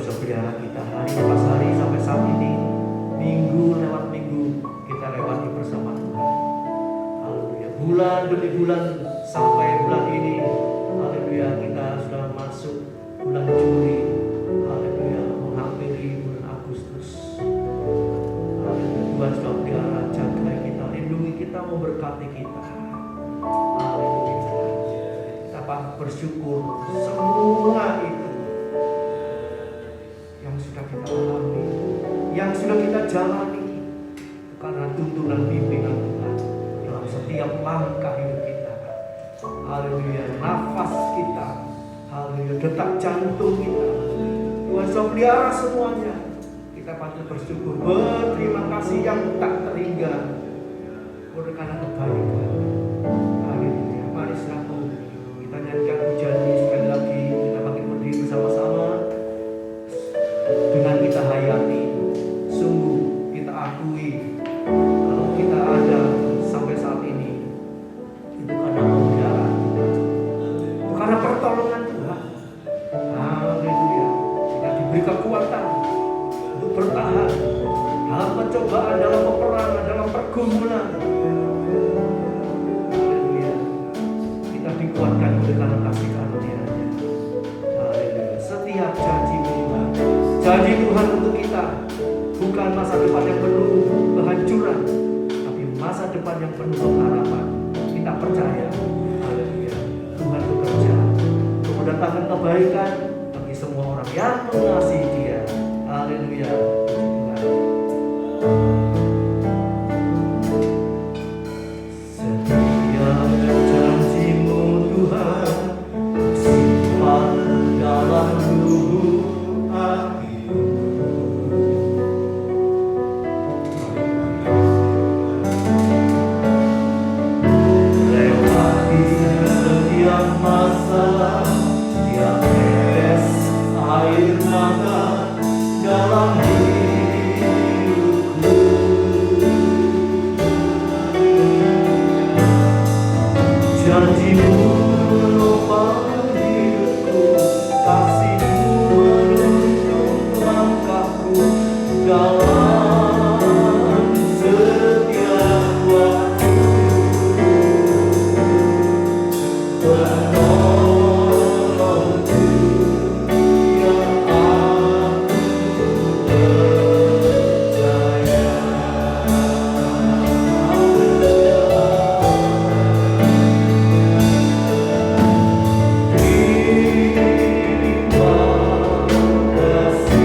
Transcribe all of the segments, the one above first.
saudara kita hari lepas hari sampai saat ini, minggu lewat minggu kita lewati bersama Tuhan. Haleluya. Bulan demi bulan sampai bulan ini, haleluya, kita sudah masuk bulan Juli, haleluya, menghampiri bulan Agustus. Haleluya. Tuhan sudah pelihara, jaga kita, lindungi kita, memberkati kita. Haleluya. Kita bersyukur semua itu yang sudah kita alami, yang sudah kita jalani, karena tuntunan pimpinan Tuhan dalam setiap langkah hidup kita. Haleluya. Nafas kita, haleluya, detak jantung kita, Tuhan sudah pelihara semuanya. Kita patut bersyukur, berterima kasih yang tak terhingga karena kebaikan. Haleluya. Mari satu kita nyanyikan pujian ini sekali lagi. Kita bangkit berdiri bersama-sama. Dengan kita hayati, sungguh kita akui kalau kita ada sampai saat ini itu karena pemeliharaan Tuhan, itu karena pertolongan Tuhan. Haleluya. Kita diberi kekuatan untuk bertahan dalam pencobaan, dalam peperangan, dalam pergumulan. Haleluya. Kita dikuatkan oleh karena kasih karunia-Nya. Haleluya. Setiap janji Tuhan untuk kita bukan masa depan yang penuh kehancuran, tapi masa depan yang penuh pengharapan. Kita percaya, haleluya, Tuhan bekerja untuk mendatangkan kebaikan bagi semua orang yang mengasihi Dia. Haleluya. Setiap janji-Mu Tuhan simpan dalam lubuk hati. Lewati setiap masalah, tiap tetes air mata dalam hidupku. Janji-Mu menopang hidupku, kasih-Mu menuntun langkahku dalam setiap waktu. Penolongku yang aku percaya. Terima kasih.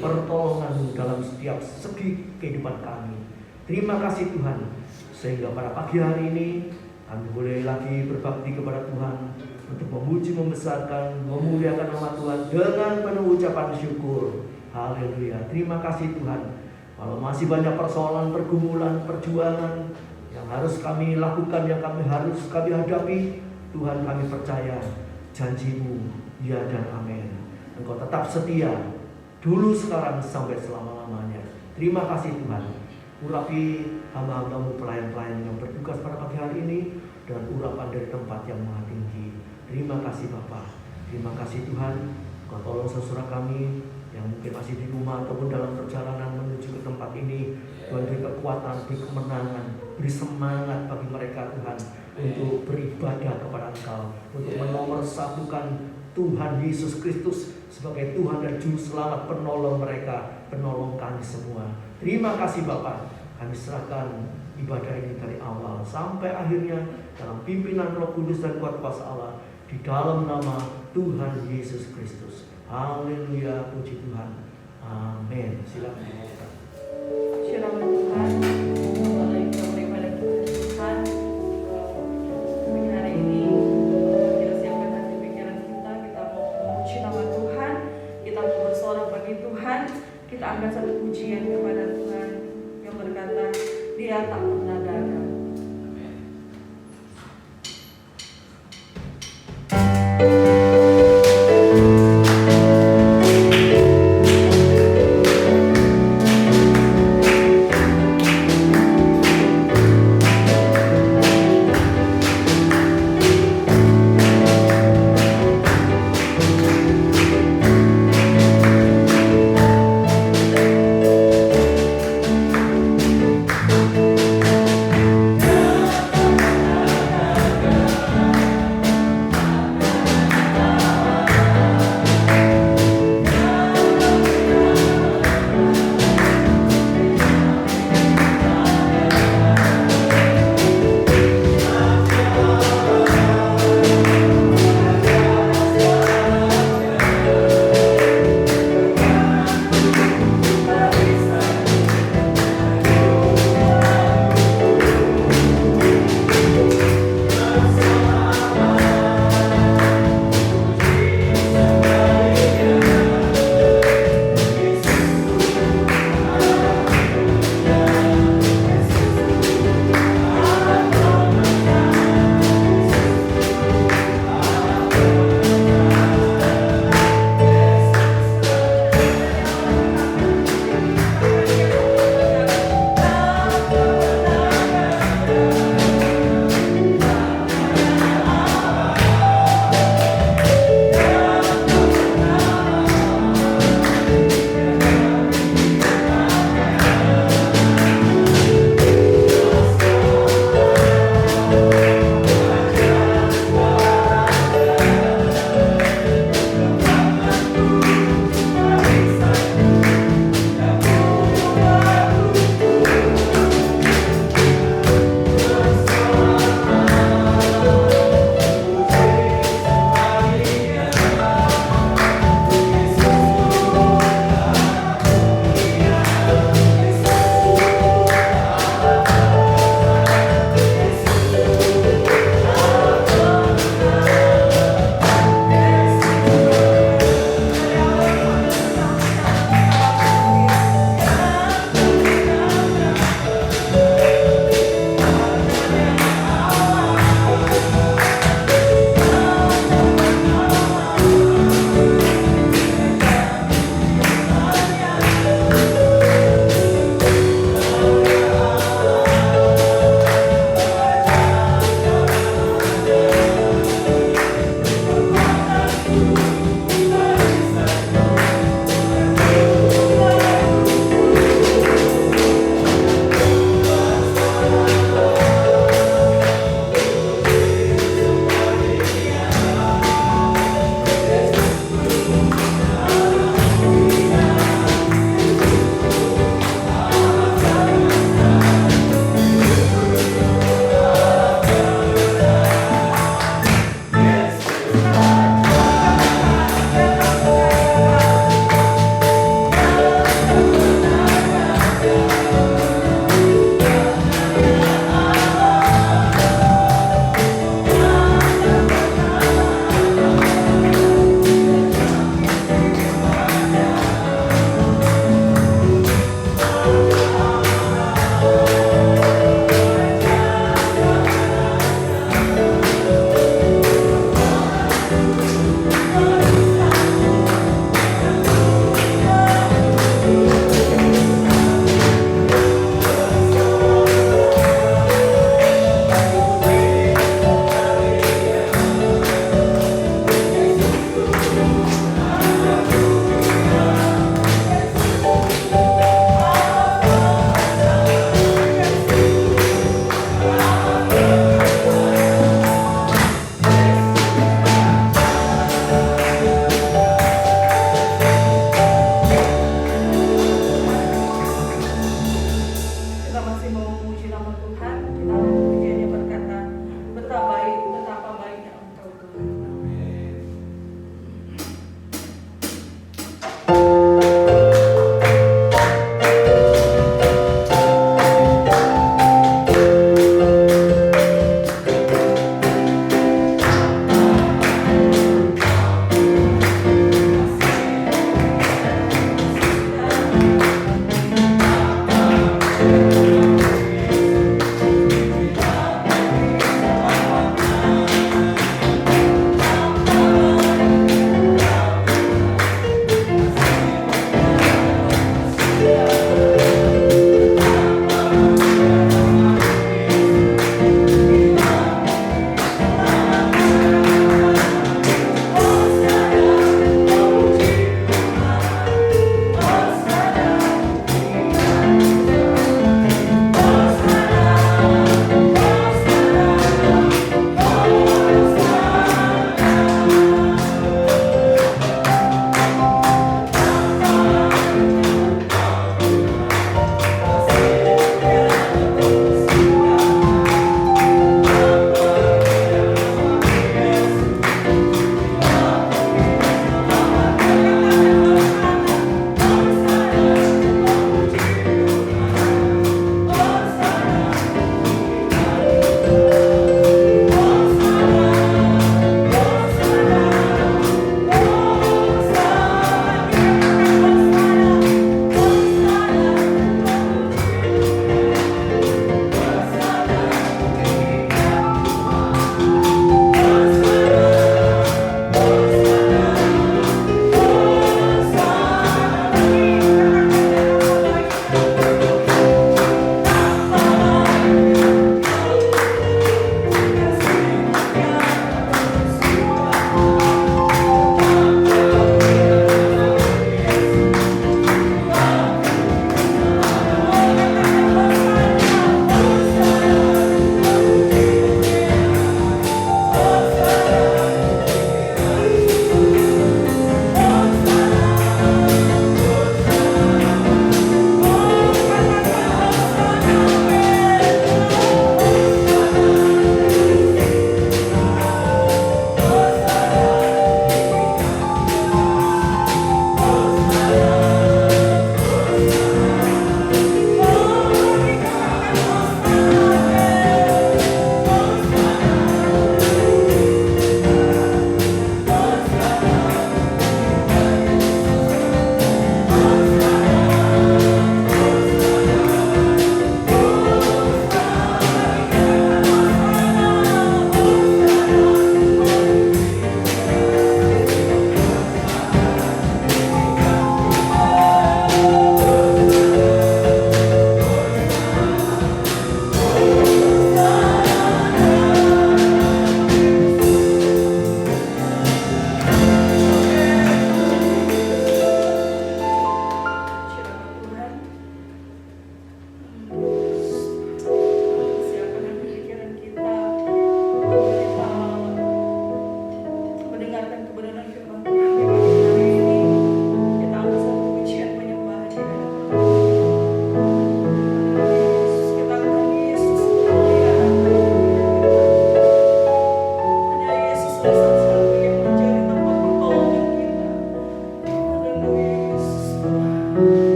pertolongan-Mu dalam setiap segi kehidupan kami. Terima kasih Tuhan, sehingga pada pagi hari ini kami boleh lagi berbakti kepada Tuhan untuk memuji, membesarkan, memuliakan nama Tuhan dengan penuh ucapan syukur. Haleluya. Terima kasih Tuhan. Kalau masih banyak persoalan, pergumulan, perjuangan yang harus kami lakukan, yang harus kami hadapi, Tuhan, kami percaya janji-Mu ya dan amin. Engkau tetap setia, dulu, sekarang, sampai selama-lamanya. Terima kasih Tuhan. Urapi hamba-hamba-Mu, pelayan-pelayan yang bertugas pada pagi hari ini, dan urapan dari tempat yang maha tinggi. Terima kasih Bapa. Terima kasih Tuhan. Engkau tolong saudara kami yang mungkin masih di rumah ataupun dalam perjalanan menuju ke tempat ini. Tuhan, beri kekuatan, beri kemenangan, beri semangat bagi mereka Tuhan, untuk beribadah kepada Engkau, untuk menomorsatukan Tuhan Yesus Kristus sebagai Tuhan dan Juru Selamat, penolong mereka, penolong kami semua. Terima kasih Bapa. Kami serahkan ibadah ini dari awal sampai akhirnya dalam pimpinan Roh Kudus dan kuat kuasa Allah, di dalam nama Tuhan Yesus Kristus. Haleluya, puji Tuhan. Amin. Silakan. Shalom Tuhan. Kembali kita beribadah kepada Tuhan. Pagi hari ini kita siapkan hati pikiran kita mau memuji nama Tuhan, kita mau bersorak bagi Tuhan, kita angkat satu pujian kepada Tuhan yang berkata, Dia tak pernah gagal.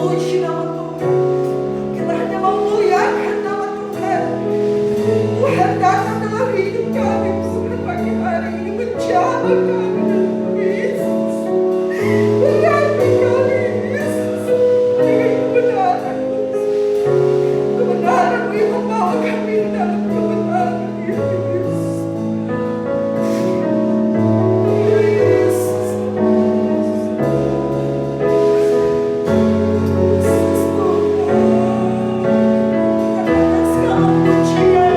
memuji nama Tuhan. Kita hanya memuliakan nama Tuhan. Tuhan datang dalam hidup kami Tuhan pagi hari ini, menjamah kami dalam Yesus. Mengganti kami Yesus dengan kebenaran-Mu. Kebenaran-Mu yang membawa kami dalam kebenaran ya Yesus. Ya Yesus. Yesus Tuhan. Katakan segala pujian.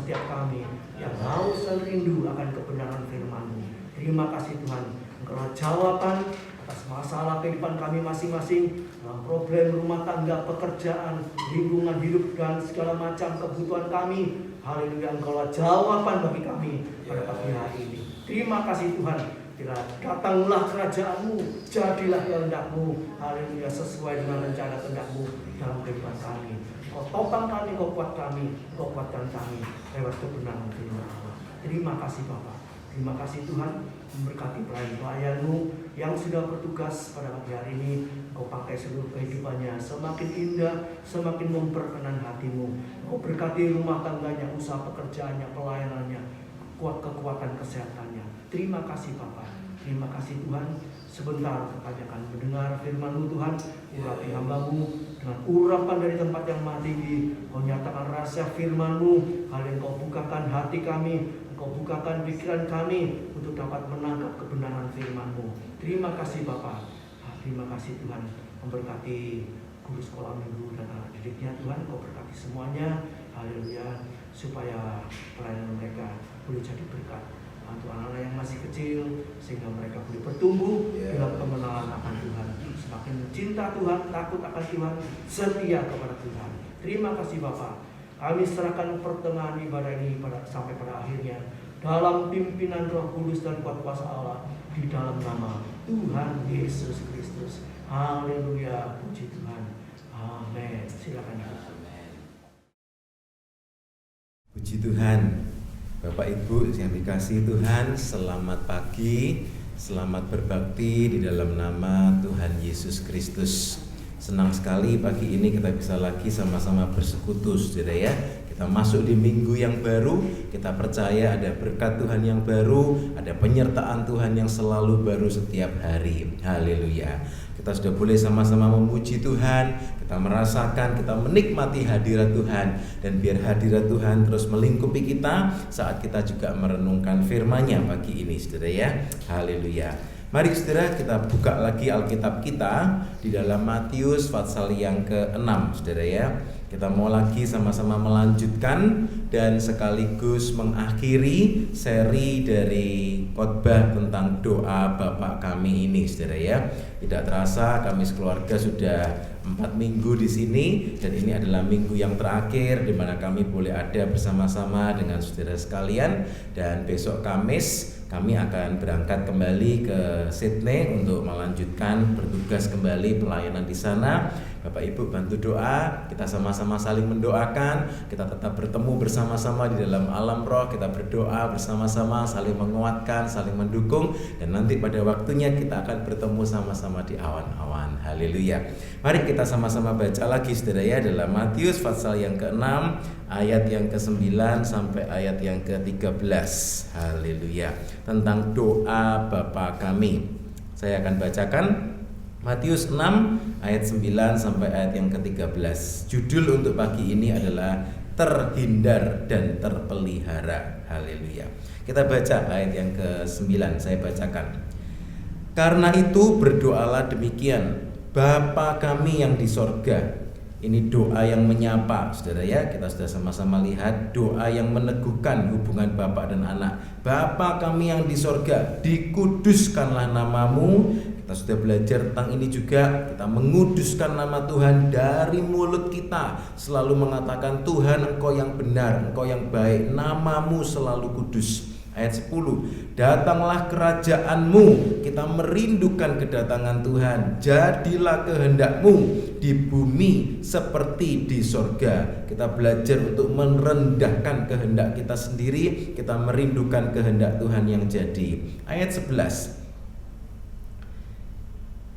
setiap kami yang haus dan rindu akan kebenaran firman-Mu. Terima kasih Tuhan, Engkau jawaban atas masalah kehidupan kami masing-masing, dalam problem rumah tangga, pekerjaan, lingkungan hidup, dan segala macam kebutuhan kami. Haleluya, Engkau jawaban bagi kami pada pagi hari ini. Terima kasih Tuhan. Datanglah kerajaan-Mu, jadilah kehendak-Mu, haleluya, sesuai dengan rencana kehendak-Mu dalam kehidupan kami. Kau topang kami, Kau kuat kami, Kau kuatkan kami lewat kebenaran firman Allah. Terima kasih Bapa. Terima kasih Tuhan, memberkati pelayan-pelayan-Mu yang sudah bertugas pada pagi hari ini. Kau pakai seluruh kehidupannya semakin indah, semakin memperkenan hati-Mu. Kau berkati rumah tangganya, usaha pekerjaannya, pelayanannya, kuat kekuatan kesehatannya. Terima kasih Bapa. Terima kasih Tuhan. Sebentar kami akan mendengar firman-Mu Tuhan. Urapi hamba-Mu dengan urapan dari tempat yang maha tinggi. Kau nyatakan rahasia firman-Mu. Hal yang Kau bukakan hati kami, Kau bukakan pikiran kami untuk dapat menangkap kebenaran firman-Mu. Terima kasih Bapa. Terima kasih Tuhan. Memberkati guru sekolah minggu dan anak didiknya Tuhan. Kau berkati semuanya. Haleluya. Supaya pelayanan mereka boleh jadi berkat untuk anak-anak yang masih kecil, sehingga mereka boleh bertumbuh dalam pengenalan akan Tuhan, semakin mencinta Tuhan, takut akan Tuhan, setia kepada Tuhan. Terima kasih Bapa. Kami serahkan pertengahan ibadah ini sampai pada akhirnya dalam pimpinan Roh Kudus dan kuat kuasa Allah, di dalam nama Tuhan Yesus Kristus. Haleluya, puji Tuhan. Amin. Silakan. Puji Tuhan. Bapak Ibu yang dikasihi Tuhan, selamat pagi, selamat berbakti di dalam nama Tuhan Yesus Kristus. Senang sekali pagi ini kita bisa lagi sama-sama bersekutu, saudara ya. Kita masuk di minggu yang baru, kita percaya ada berkat Tuhan yang baru, ada penyertaan Tuhan yang selalu baru setiap hari. Haleluya. Kita sudah boleh sama-sama memuji Tuhan, kita merasakan, kita menikmati hadirat Tuhan. Dan biar hadirat Tuhan terus melingkupi kita saat kita juga merenungkan firman-Nya pagi ini, saudara ya. Haleluya. Mari saudara kita buka lagi Alkitab kita di dalam Matius pasal yang ke-6, saudara ya. Kita mau lagi sama-sama melanjutkan dan sekaligus mengakhiri seri dari khotbah tentang doa Bapa kami ini, saudara ya. Tidak terasa kami sekeluarga sudah 4 minggu di sini dan ini adalah minggu yang terakhir di mana kami boleh ada bersama-sama dengan saudara sekalian, dan besok Kamis kami akan berangkat kembali ke Sydney untuk melanjutkan bertugas kembali pelayanan di sana. Bapak Ibu bantu doa, kita sama-sama saling mendoakan, kita tetap bertemu bersama-sama di dalam alam roh, kita berdoa bersama-sama, saling menguatkan, saling mendukung, dan nanti pada waktunya kita akan bertemu sama-sama di awan-awan. Haleluya. Mari kita sama-sama baca lagi saudara ya, dalam Matius pasal yang ke-6 ayat yang ke-9 sampai ayat yang ke-13. Haleluya. Tentang doa Bapa kami. Saya akan bacakan Matius 6 ayat 9 sampai ayat yang ke-13. Judul untuk pagi ini adalah terhindar dan terpelihara. Haleluya. Kita baca ayat yang ke-9, saya bacakan. Karena itu berdoalah demikian, Bapa kami yang di sorga. Ini doa yang menyapa, saudara ya. Kita sudah sama-sama lihat doa yang meneguhkan hubungan Bapa dan Anak. Bapa kami yang di sorga, dikuduskanlah namamu. Kita sudah belajar tentang ini juga. Kita menguduskan nama Tuhan dari mulut kita, selalu mengatakan Tuhan Engkau yang benar, Engkau yang baik, namamu selalu kudus. Ayat 10, datanglah kerajaanmu. Kita merindukan kedatangan Tuhan. Jadilah kehendakmu di bumi seperti di sorga. Kita belajar untuk merendahkan kehendak kita sendiri. Kita merindukan kehendak Tuhan yang jadi. Ayat 11,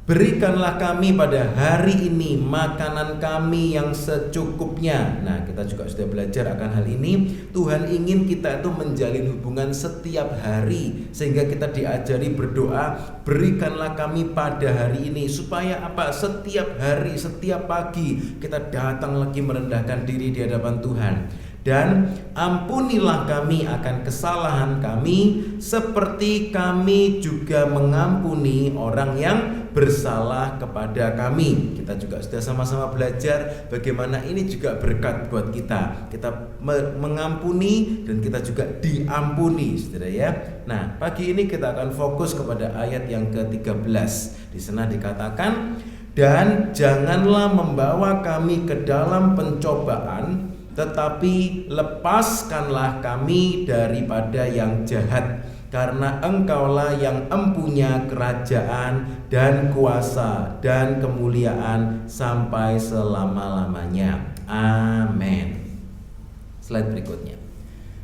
berikanlah kami pada hari ini makanan kami yang secukupnya. Nah, kita juga sudah belajar akan hal ini. Tuhan ingin kita itu menjalin hubungan setiap hari, sehingga kita diajari berdoa, berikanlah kami pada hari ini. Supaya apa? Setiap hari, setiap pagi kita datang lagi merendahkan diri di hadapan Tuhan. Dan ampunilah kami akan kesalahan kami, seperti kami juga mengampuni orang yang bersalah kepada kami. Kita juga sudah sama-sama belajar bagaimana ini juga berkat buat kita. Kita mengampuni dan kita juga diampuni, saudara ya. Nah, pagi ini kita akan fokus kepada ayat yang ke-13. Di sana dikatakan, dan janganlah membawa kami ke dalam pencobaan, tetapi lepaskanlah kami daripada yang jahat, karena Engkaulah yang empunya kerajaan dan kuasa dan kemuliaan sampai selama-lamanya. Amin. Slide berikutnya.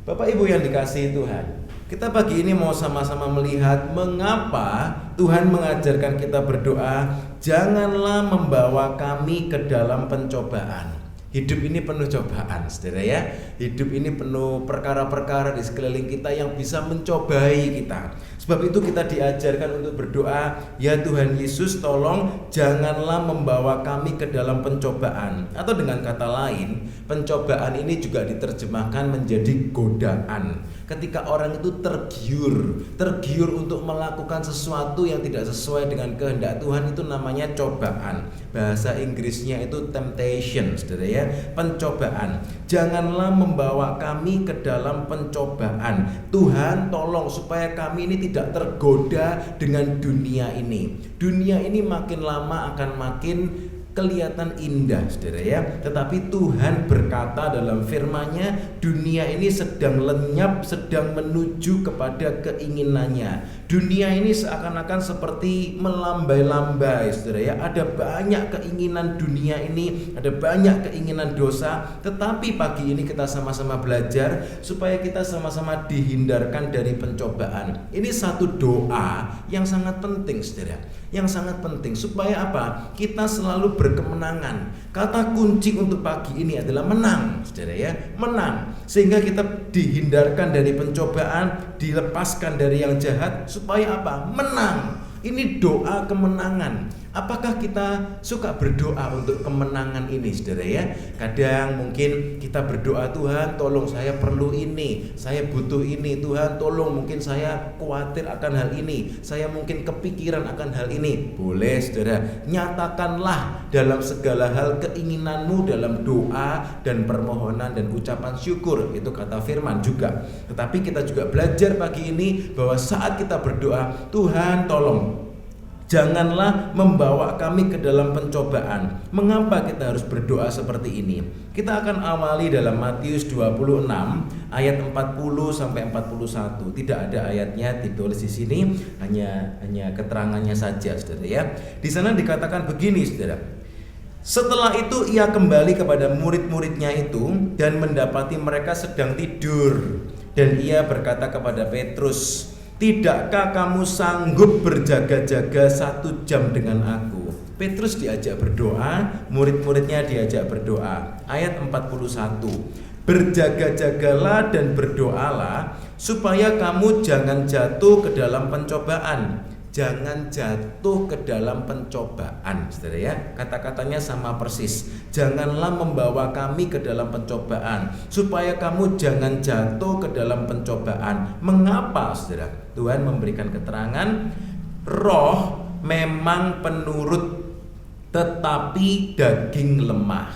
Bapak Ibu yang dikasihi Tuhan, kita pagi ini mau sama-sama melihat mengapa Tuhan mengajarkan kita berdoa, janganlah membawa kami ke dalam pencobaan. Hidup ini penuh cobaan, saudara ya. Hidup ini penuh perkara-perkara di sekeliling kita yang bisa mencobai kita. Sebab itu kita diajarkan untuk berdoa, ya Tuhan Yesus, tolong janganlah membawa kami ke dalam pencobaan. Atau dengan kata lain, pencobaan ini juga diterjemahkan menjadi godaan. Ketika orang itu tergiur untuk melakukan sesuatu yang tidak sesuai dengan kehendak Tuhan, itu namanya cobaan. Bahasa Inggrisnya itu temptation, saudara ya, pencobaan. Janganlah membawa kami ke dalam pencobaan. Tuhan tolong supaya kami ini tidak tergoda dengan dunia ini. Dunia ini makin lama akan makin kelihatan indah, saudara ya. Tetapi Tuhan berkata dalam firman-Nya, dunia ini sedang lenyap, sedang menuju kepada keinginannya. Dunia ini seakan-akan seperti melambai-lambai, saudara ya. Ada banyak keinginan dunia ini, ada banyak keinginan dosa. Tetapi pagi ini kita sama-sama belajar supaya kita sama-sama dihindarkan dari pencobaan. Ini satu doa yang sangat penting, saudara. Yang sangat penting supaya apa? Kita selalu berkemenangan. Kata kunci untuk pagi ini adalah menang, saudara ya, menang. Sehingga kita dihindarkan dari pencobaan, dilepaskan dari yang jahat, supaya apa? Menang. Ini doa kemenangan. Apakah kita suka berdoa untuk kemenangan ini, saudara ya? Kadang mungkin kita berdoa, Tuhan tolong saya perlu ini, saya butuh ini, Tuhan tolong mungkin saya khawatir akan hal ini, saya mungkin kepikiran akan hal ini. Boleh, saudara, nyatakanlah dalam segala hal keinginanmu dalam doa dan permohonan dan ucapan syukur. Itu kata firman juga. Tetapi kita juga belajar pagi ini bahwa saat kita berdoa, Tuhan tolong janganlah membawa kami ke dalam pencobaan. Mengapa kita harus berdoa seperti ini? Kita akan awali dalam Matius 26 ayat 40 sampai 41. Tidak ada ayatnya ditulis di sini, hanya keterangannya saja, saudara ya. Di sana dikatakan begini, saudara. Setelah itu ia kembali kepada murid-muridnya itu dan mendapati mereka sedang tidur. Dan ia berkata kepada Petrus, tidakkah kamu sanggup berjaga-jaga 1 jam dengan aku? Petrus diajak berdoa, murid-muridnya diajak berdoa. Ayat 41. Berjaga-jagalah dan berdoalah supaya kamu jangan jatuh ke dalam pencobaan. Jangan jatuh ke dalam pencobaan, saudara ya. Kata-katanya sama persis. Janganlah membawa kami ke dalam pencobaan, supaya kamu jangan jatuh ke dalam pencobaan. Mengapa, saudara? Tuhan memberikan keterangan, roh memang penurut, tetapi daging lemah.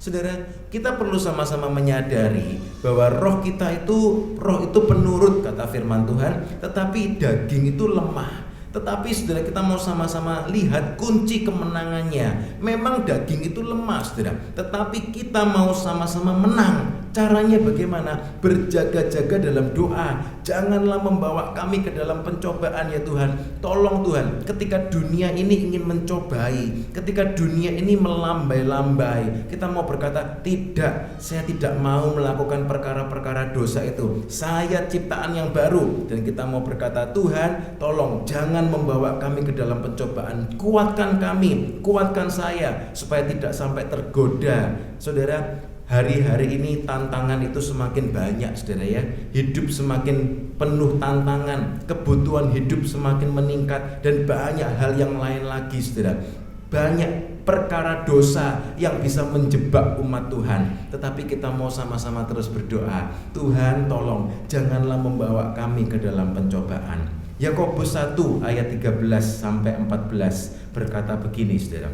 Saudara, kita perlu sama-sama menyadari bahwa roh itu penurut, kata firman Tuhan, tetapi daging itu lemah. Tetapi saudara, kita mau sama-sama lihat kunci kemenangannya. Memang daging itu lemah, saudara, tetapi kita mau sama-sama menang. Caranya bagaimana? Berjaga-jaga dalam doa. Janganlah membawa kami ke dalam pencobaan, ya Tuhan. Tolong Tuhan, ketika dunia ini ingin mencobai, ketika dunia ini melambai-lambai, kita mau berkata, tidak, saya tidak mau melakukan perkara-perkara dosa itu. Saya ciptaan yang baru. Dan kita mau berkata, Tuhan tolong jangan membawa kami ke dalam pencobaan. Kuatkan kami, kuatkan saya, supaya tidak sampai tergoda. Saudara, hari-hari ini tantangan itu semakin banyak, saudara ya. Hidup semakin penuh tantangan, kebutuhan hidup semakin meningkat, dan banyak hal yang lain lagi, saudara. Banyak perkara dosa yang bisa menjebak umat Tuhan. Tetapi kita mau sama-sama terus berdoa, Tuhan tolong janganlah membawa kami ke dalam pencobaan. Yakobus 1 ayat 13 sampai 14 berkata begini, saudara.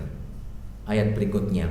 Ayat berikutnya.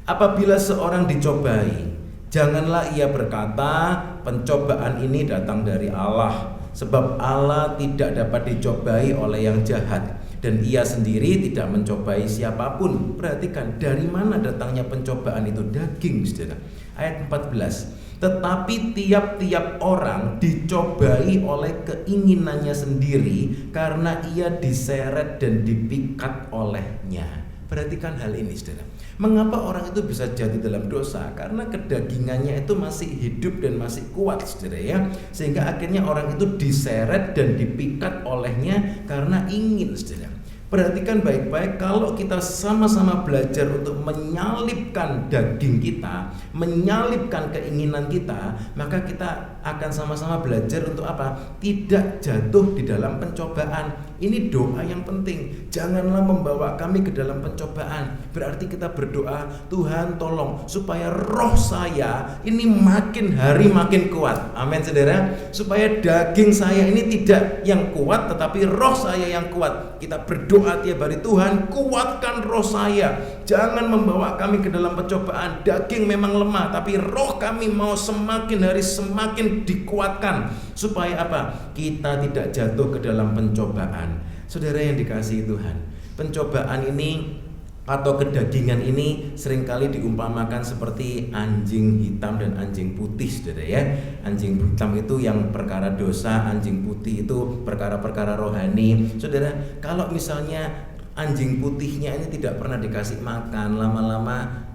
Apabila seorang dicobai, janganlah ia berkata, pencobaan ini datang dari Allah, sebab Allah tidak dapat dicobai oleh yang jahat, dan ia sendiri tidak mencobai siapapun. Perhatikan, dari mana datangnya pencobaan itu? Daging, saudara. Ayat 14. Tetapi tiap-tiap orang dicobai oleh keinginannya sendiri, karena ia diseret dan dipikat olehnya. Perhatikan hal ini, saudara. Mengapa orang itu bisa jatuh dalam dosa? Karena kedagingannya itu masih hidup dan masih kuat, saudara ya. Sehingga akhirnya orang itu diseret dan dipikat olehnya karena ingin, saudara. Perhatikan baik-baik, kalau kita sama-sama belajar untuk menyalibkan daging kita, menyalibkan keinginan kita, maka kita akan sama-sama belajar untuk apa? Tidak jatuh di dalam pencobaan. Ini doa yang penting. Janganlah membawa kami ke dalam pencobaan. Berarti kita berdoa, Tuhan tolong supaya roh saya ini makin hari makin kuat. Amin saudara. Supaya daging saya ini tidak yang kuat, tetapi roh saya yang kuat. Kita berdoa tiap hari, Tuhan kuatkan roh saya. Jangan membawa kami ke dalam pencobaan. Daging memang lemah, tapi roh kami mau semakin hari semakin dikuatkan. Supaya apa? Kita tidak jatuh ke dalam pencobaan. Saudara yang dikasihi Tuhan, pencobaan ini atau kedagingan ini seringkali diumpamakan seperti anjing hitam dan anjing putih, saudara ya. Anjing hitam itu yang perkara dosa, anjing putih itu perkara-perkara rohani. Saudara, kalau misalnya anjing putihnya ini tidak pernah dikasih makan, lama-lama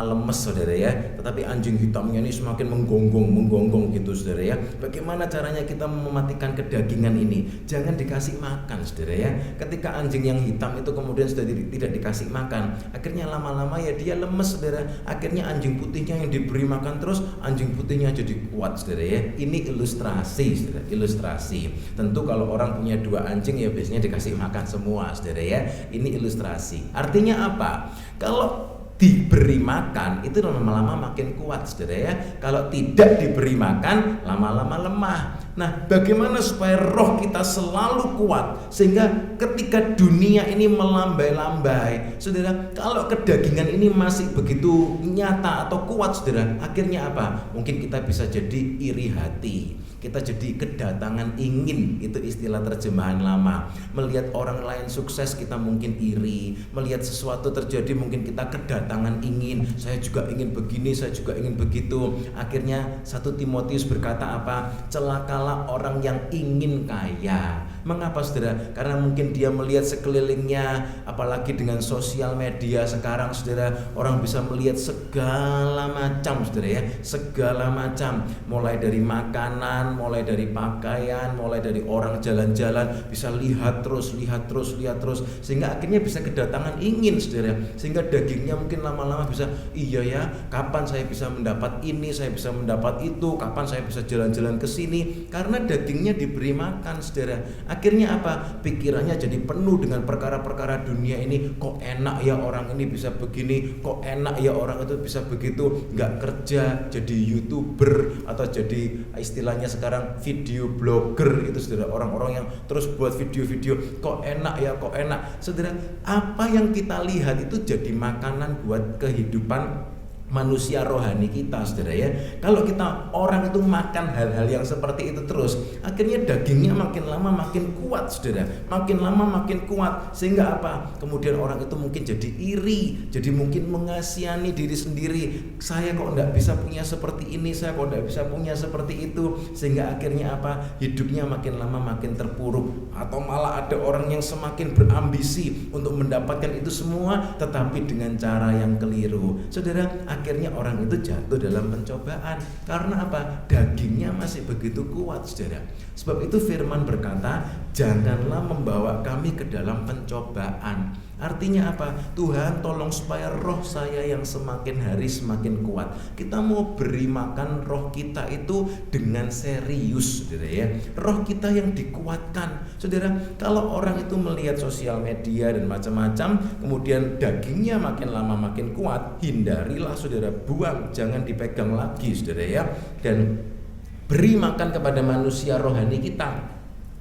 lemes, saudara ya. Tetapi anjing hitamnya ini semakin menggonggong gitu, saudara ya. Bagaimana caranya kita mematikan kedagingan ini? Jangan dikasih makan, saudara ya. Ketika anjing yang hitam itu kemudian sudah tidak dikasih makan, akhirnya lama-lama ya dia lemes, saudara. Akhirnya anjing putihnya yang diberi makan terus, anjing putihnya jadi kuat, saudara ya. Ini ilustrasi, saudara, ilustrasi. Tentu kalau orang punya 2 anjing ya biasanya dikasih makan semua, saudara ya. Ini ilustrasi. Artinya apa? Kalau diberi makan itu lama-lama makin kuat, saudara ya. Kalau tidak diberi makan lama-lama lemah. Nah, bagaimana supaya roh kita selalu kuat sehingga ketika dunia ini melambai-lambai, saudara, kalau kedagingan ini masih begitu nyata atau kuat, saudara, akhirnya apa? Mungkin kita bisa jadi iri hati. Kita jadi kedatangan ingin, itu istilah terjemahan lama. Melihat orang lain sukses kita mungkin iri, melihat sesuatu terjadi mungkin kita kedatangan ingin, saya juga ingin begini, saya juga ingin begitu. Akhirnya 1 Timotius berkata apa? Celakalah orang yang ingin kaya. Mengapa, saudara? Karena mungkin dia melihat sekelilingnya, apalagi dengan sosial media sekarang, saudara, orang bisa melihat segala macam, saudara ya, segala macam, mulai dari makanan, mulai dari pakaian, mulai dari orang jalan-jalan, bisa lihat terus, sehingga akhirnya bisa kedatangan ingin, saudara, sehingga dagingnya mungkin lama-lama bisa, iya ya, kapan saya bisa mendapat ini, saya bisa mendapat itu, kapan saya bisa jalan-jalan ke sini, karena dagingnya diberi makan, saudara. Akhirnya apa? Pikirannya jadi penuh dengan perkara-perkara dunia ini. Kok enak ya orang ini bisa begini, kok enak ya orang itu bisa begitu, nggak kerja jadi YouTuber atau jadi istilahnya sekarang video blogger itu, saudara, orang-orang yang terus buat video-video, kok enak ya, kok enak. Saudara, apa yang kita lihat itu jadi makanan buat kehidupan manusia rohani kita, saudara ya. Kalau kita orang itu makan hal-hal yang seperti itu terus, akhirnya dagingnya makin lama makin kuat, saudara, makin lama makin kuat, sehingga apa? Kemudian orang itu mungkin jadi iri, jadi mungkin mengasihani diri sendiri. Saya kok enggak bisa punya seperti ini, saya kok enggak bisa punya seperti itu, sehingga akhirnya apa? Hidupnya makin lama makin terpuruk. Atau malah ada orang yang semakin berambisi untuk mendapatkan itu semua, tetapi dengan cara yang keliru, saudara. Akhirnya orang itu jatuh dalam pencobaan. Karena apa? Dagingnya masih begitu kuat, saudara. Sebab itu firman berkata, janganlah membawa kami ke dalam pencobaan. Artinya apa? Tuhan tolong supaya roh saya yang semakin hari semakin kuat. Kita mau beri makan roh kita itu dengan serius, saudara ya. Roh kita yang dikuatkan. Saudara, kalau orang itu melihat sosial media dan macam-macam, kemudian dagingnya makin lama makin kuat, hindarilah, saudara, buang, jangan dipegang lagi, saudara ya. Dan beri makan kepada manusia rohani kita.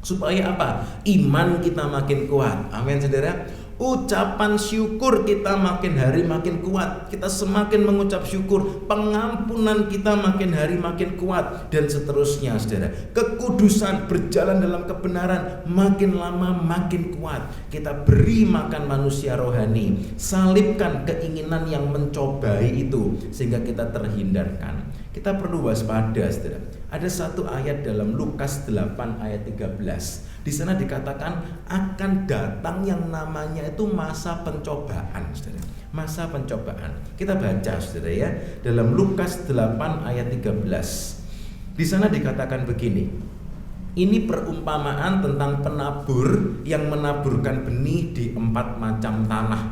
Supaya apa? Iman kita makin kuat. Amin, saudara. Ucapan syukur kita makin hari makin kuat. Kita semakin mengucap syukur. Pengampunan kita makin hari makin kuat. Dan seterusnya, saudara. Kekudusan, berjalan dalam kebenaran, makin lama makin kuat. Kita beri makan manusia rohani. Salibkan keinginan yang mencobai itu, sehingga kita terhindarkan. Kita perlu waspada, saudara. Ada satu ayat dalam Lukas 8 ayat 13. Di sana dikatakan akan datang yang namanya itu masa pencobaan, saudara. Masa pencobaan. Kita baca, saudara ya, dalam Lukas 8 ayat 13. Di sana dikatakan begini. Ini perumpamaan tentang penabur yang menaburkan benih di 4 macam tanah.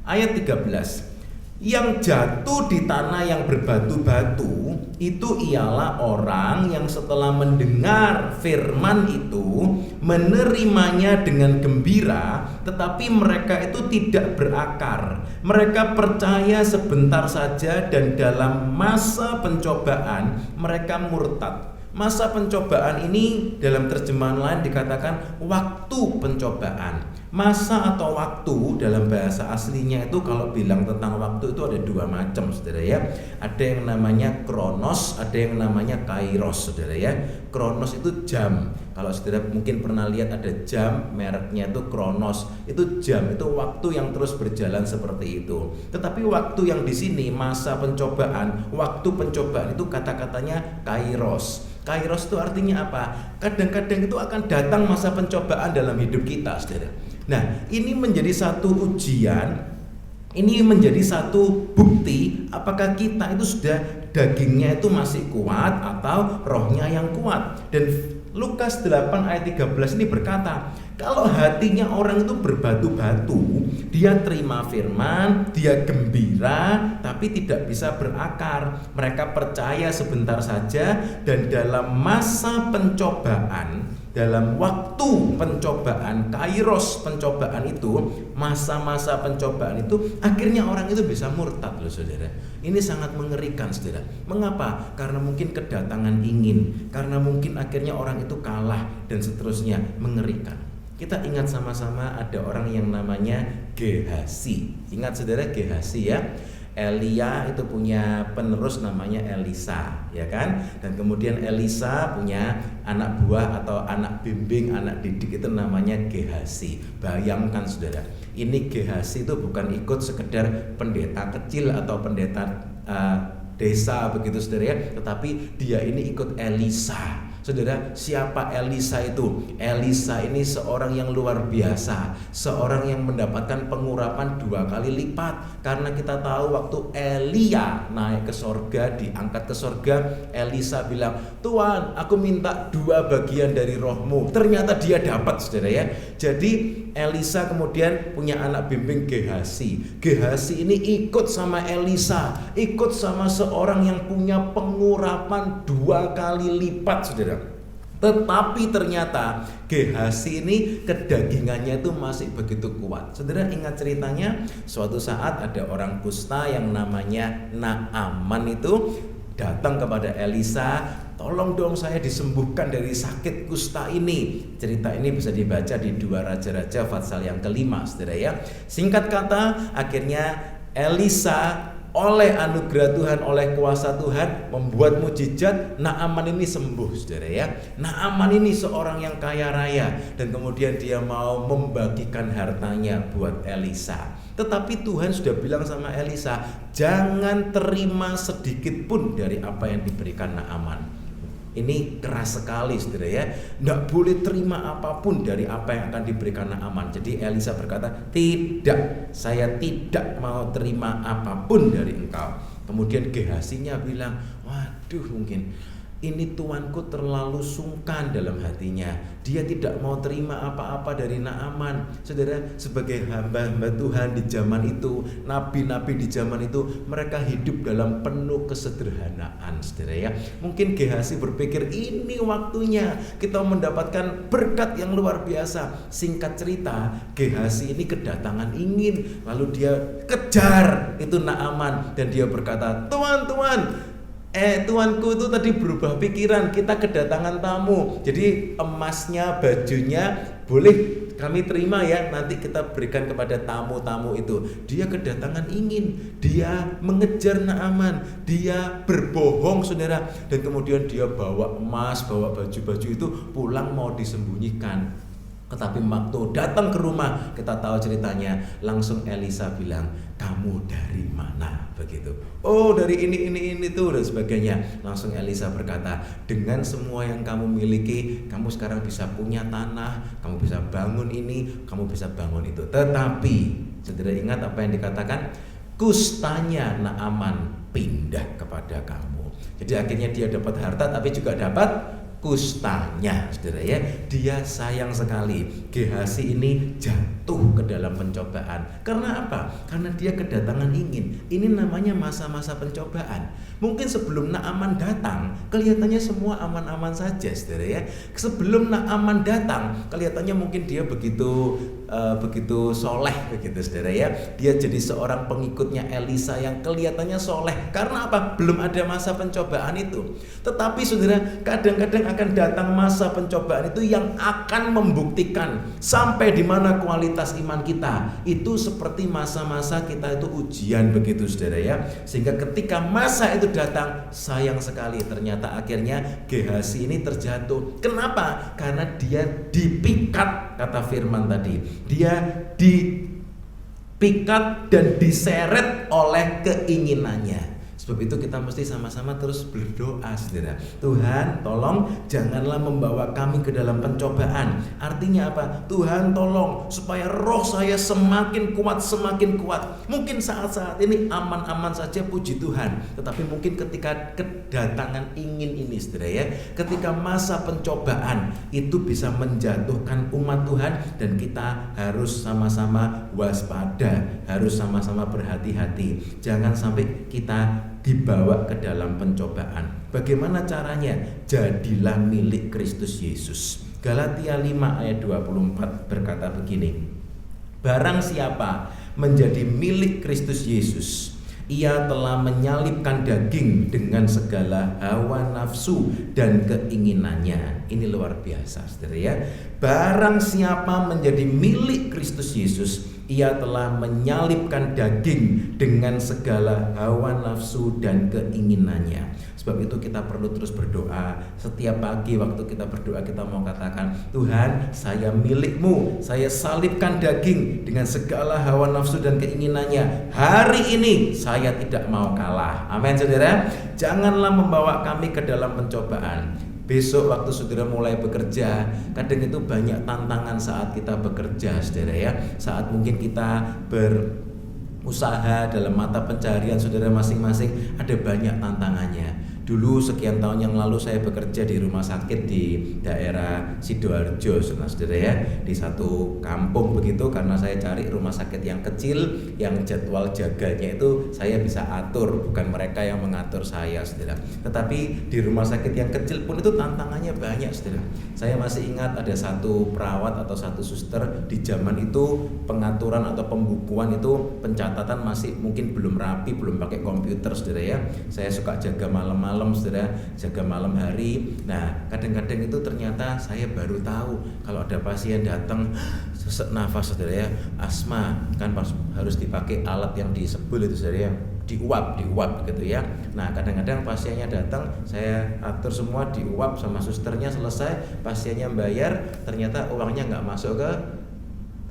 Ayat 13. Yang jatuh di tanah yang berbatu-batu itu ialah orang yang setelah mendengar firman itu menerimanya dengan gembira, tetapi mereka itu tidak berakar. Mereka percaya sebentar saja dan dalam masa pencobaan mereka murtad. Masa pencobaan ini dalam terjemahan lain dikatakan waktu pencobaan. Masa atau waktu dalam bahasa aslinya itu kalau bilang tentang waktu itu ada 2 macam, saudara ya. Ada yang namanya kronos, ada yang namanya kairos, saudara ya. Kronos itu jam. Kalau saudara mungkin pernah lihat ada jam mereknya itu kronos. Itu jam, itu waktu yang terus berjalan seperti itu. Tetapi waktu yang di sini masa pencobaan, waktu pencobaan itu kata-katanya kairos. Kairos itu artinya apa? Kadang-kadang itu akan datang masa pencobaan dalam hidup kita, saudara. Nah, ini menjadi satu ujian, ini menjadi satu bukti apakah kita itu sudah dagingnya itu masih kuat atau rohnya yang kuat. Dan Lukas 8 ayat 13 ini berkata, kalau hatinya orang itu berbatu-batu, dia terima firman, dia gembira, tapi tidak bisa berakar. Mereka percaya sebentar saja dan dalam masa pencobaan, dalam waktu pencobaan, kairos pencobaan itu, masa-masa pencobaan itu, akhirnya orang itu bisa murtad loh saudara. Ini sangat mengerikan saudara. Mengapa? Karena mungkin kedatangan ingin, karena mungkin akhirnya orang itu kalah dan seterusnya, mengerikan. Kita ingat sama-sama ada orang yang namanya Gehasi. Ingat saudara Gehasi ya. Elia itu punya penerus namanya Elisa, ya kan? Dan kemudian Elisa punya anak buah atau anak bimbing, anak didik itu namanya Gehasi. Bayangkan saudara, ini Gehasi itu bukan ikut sekedar pendeta kecil atau pendeta desa begitu saudara ya, tetapi dia ini ikut Elisa. Saudara, siapa Elisa itu? Elisa ini seorang yang luar biasa, seorang yang mendapatkan pengurapan 2 kali lipat. Karena kita tahu waktu Elia naik ke sorga, diangkat ke sorga, Elisa bilang, Tuhan, aku minta 2 bagian dari rohmu. Ternyata dia dapat, saudara ya. Jadi Elisa kemudian punya anak bimbing Gehasi. Gehasi ini ikut sama Elisa, ikut sama seorang yang punya pengurapan 2 kali lipat, saudara. Tetapi ternyata Gehasi ini kedagingannya itu masih begitu kuat. Saudara ingat ceritanya, suatu saat ada orang kusta yang namanya Naaman itu datang kepada Elisa, tolong dong saya disembuhkan dari sakit kusta ini. Cerita ini bisa dibaca di 2 Raja-Raja pasal yang ke-5, saudara ya. Singkat kata, akhirnya Elisa oleh anugerah Tuhan, oleh kuasa Tuhan membuat mujizat, Naaman ini sembuh, saudara ya. Naaman ini seorang yang kaya raya dan kemudian dia mau membagikan hartanya buat Elisa. Tetapi Tuhan sudah bilang sama Elisa, jangan terima sedikit pun dari apa yang diberikan Naaman. Ini keras sekali saudara ya. Tidak boleh terima apapun dari apa yang akan diberikan Naaman. Jadi Elisa berkata, tidak, saya tidak mau terima apapun dari engkau. Kemudian Gehasinya bilang, waduh mungkin ini tuanku terlalu sungkan dalam hatinya. Dia tidak mau terima apa-apa dari Naaman. Saudara, sebagai hamba-hamba Tuhan di zaman itu, nabi-nabi di zaman itu, mereka hidup dalam penuh kesederhanaan, saudara ya. Mungkin Gehasi berpikir ini waktunya kita mendapatkan berkat yang luar biasa. Singkat cerita, Gehasi ini kedatangan ingin, lalu dia kejar itu Naaman dan dia berkata, Tuan, tuanku itu tadi berubah pikiran, kita kedatangan tamu. Jadi emasnya, bajunya boleh kami terima ya, nanti kita berikan kepada tamu-tamu itu. Dia kedatangan ingin, dia mengejar Naaman, dia berbohong saudara. Dan kemudian dia bawa emas, bawa baju-baju itu pulang mau disembunyikan. Tetapi waktu datang ke rumah, kita tahu ceritanya, langsung Elisa bilang, kamu dari mana? Begitu. Oh, dari ini tuh dan sebagainya. Langsung Elisa berkata, dengan semua yang kamu miliki, kamu sekarang bisa punya tanah, kamu bisa bangun ini, kamu bisa bangun itu. Tetapi, saudara ingat apa yang dikatakan? Kustanya Naaman pindah kepada kamu. Jadi akhirnya dia dapat harta, tapi juga dapat kustanya, saudara ya. Dia sayang sekali Gehazi ini jatuh ke dalam pencobaan. Karena apa? Karena dia kedatangan ingin. Ini namanya masa-masa pencobaan. Mungkin sebelum Naaman datang, kelihatannya semua aman-aman saja, saudara ya. Sebelum Naaman datang, kelihatannya mungkin dia begitu soleh begitu, saudara ya. Dia jadi seorang pengikutnya Elisa yang kelihatannya soleh. Karena apa? Belum ada masa pencobaan itu. Tetapi saudara, kadang-kadang akan datang masa pencobaan itu yang akan membuktikan sampai di mana kualitas iman kita. Itu seperti masa-masa kita itu ujian begitu, saudara ya. Sehingga ketika masa itu datang, sayang sekali ternyata akhirnya Gehazi ini terjatuh. Kenapa? Karena dia dipikat, kata firman tadi. Dia dipikat dan diseret oleh keinginannya. Sebab itu kita mesti sama-sama terus berdoa, saudara. Tuhan, tolong janganlah membawa kami ke dalam pencobaan. Artinya apa? Tuhan, tolong supaya roh saya semakin kuat. Mungkin saat-saat ini aman-aman saja, puji Tuhan. Tetapi mungkin ketika kedatangan ingin ini, saudara ya, ketika masa pencobaan itu bisa menjatuhkan umat Tuhan, dan kita harus sama-sama waspada, harus sama-sama berhati-hati. Jangan sampai kita dibawa ke dalam pencobaan. Bagaimana caranya? Jadilah milik Kristus Yesus. Galatia 5 ayat 24 berkata begini: barang siapa menjadi milik Kristus Yesus, ia telah menyalibkan daging dengan segala hawa nafsu dan keinginannya. Ini luar biasa, saudara ya. Barang siapa menjadi milik Kristus Yesus, ia telah menyalibkan daging dengan segala hawa nafsu dan keinginannya. Sebab itu kita perlu terus berdoa. Setiap pagi waktu kita berdoa, kita mau katakan, Tuhan, saya milik-Mu. Saya salibkan daging dengan segala hawa nafsu dan keinginannya. Hari ini saya tidak mau kalah. Amin, saudara. Janganlah membawa kami ke dalam pencobaan. Besok waktu saudara mulai bekerja, kadang itu banyak tantangan saat kita bekerja, saudara ya. Saat mungkin kita berusaha dalam mata pencarian saudara masing-masing, ada banyak tantangannya. Dulu sekian tahun yang lalu saya bekerja di rumah sakit di daerah Sidoarjo, saudara ya, di satu kampung begitu. Karena saya cari rumah sakit yang kecil, yang jadwal jaganya itu saya bisa atur, bukan mereka yang mengatur saya, saudara. Tetapi di rumah sakit yang kecil pun itu tantangannya banyak, saudara. Saya masih ingat ada satu perawat atau satu suster di zaman itu, pengaturan atau pembukuan itu, pencatatan masih mungkin belum rapi, belum pakai komputer, saudara ya. Saya suka jaga malam-malam, saudara, jaga malam hari. Nah, kadang-kadang itu ternyata saya baru tahu kalau ada pasien datang sesak nafas, saudara ya, asma, kan harus dipakai alat yang disebul itu, saudara ya, diuap gitu ya. Nah, kadang-kadang pasiennya datang, saya atur semua, diuap sama susternya, selesai, pasiennya bayar, ternyata uangnya nggak masuk ke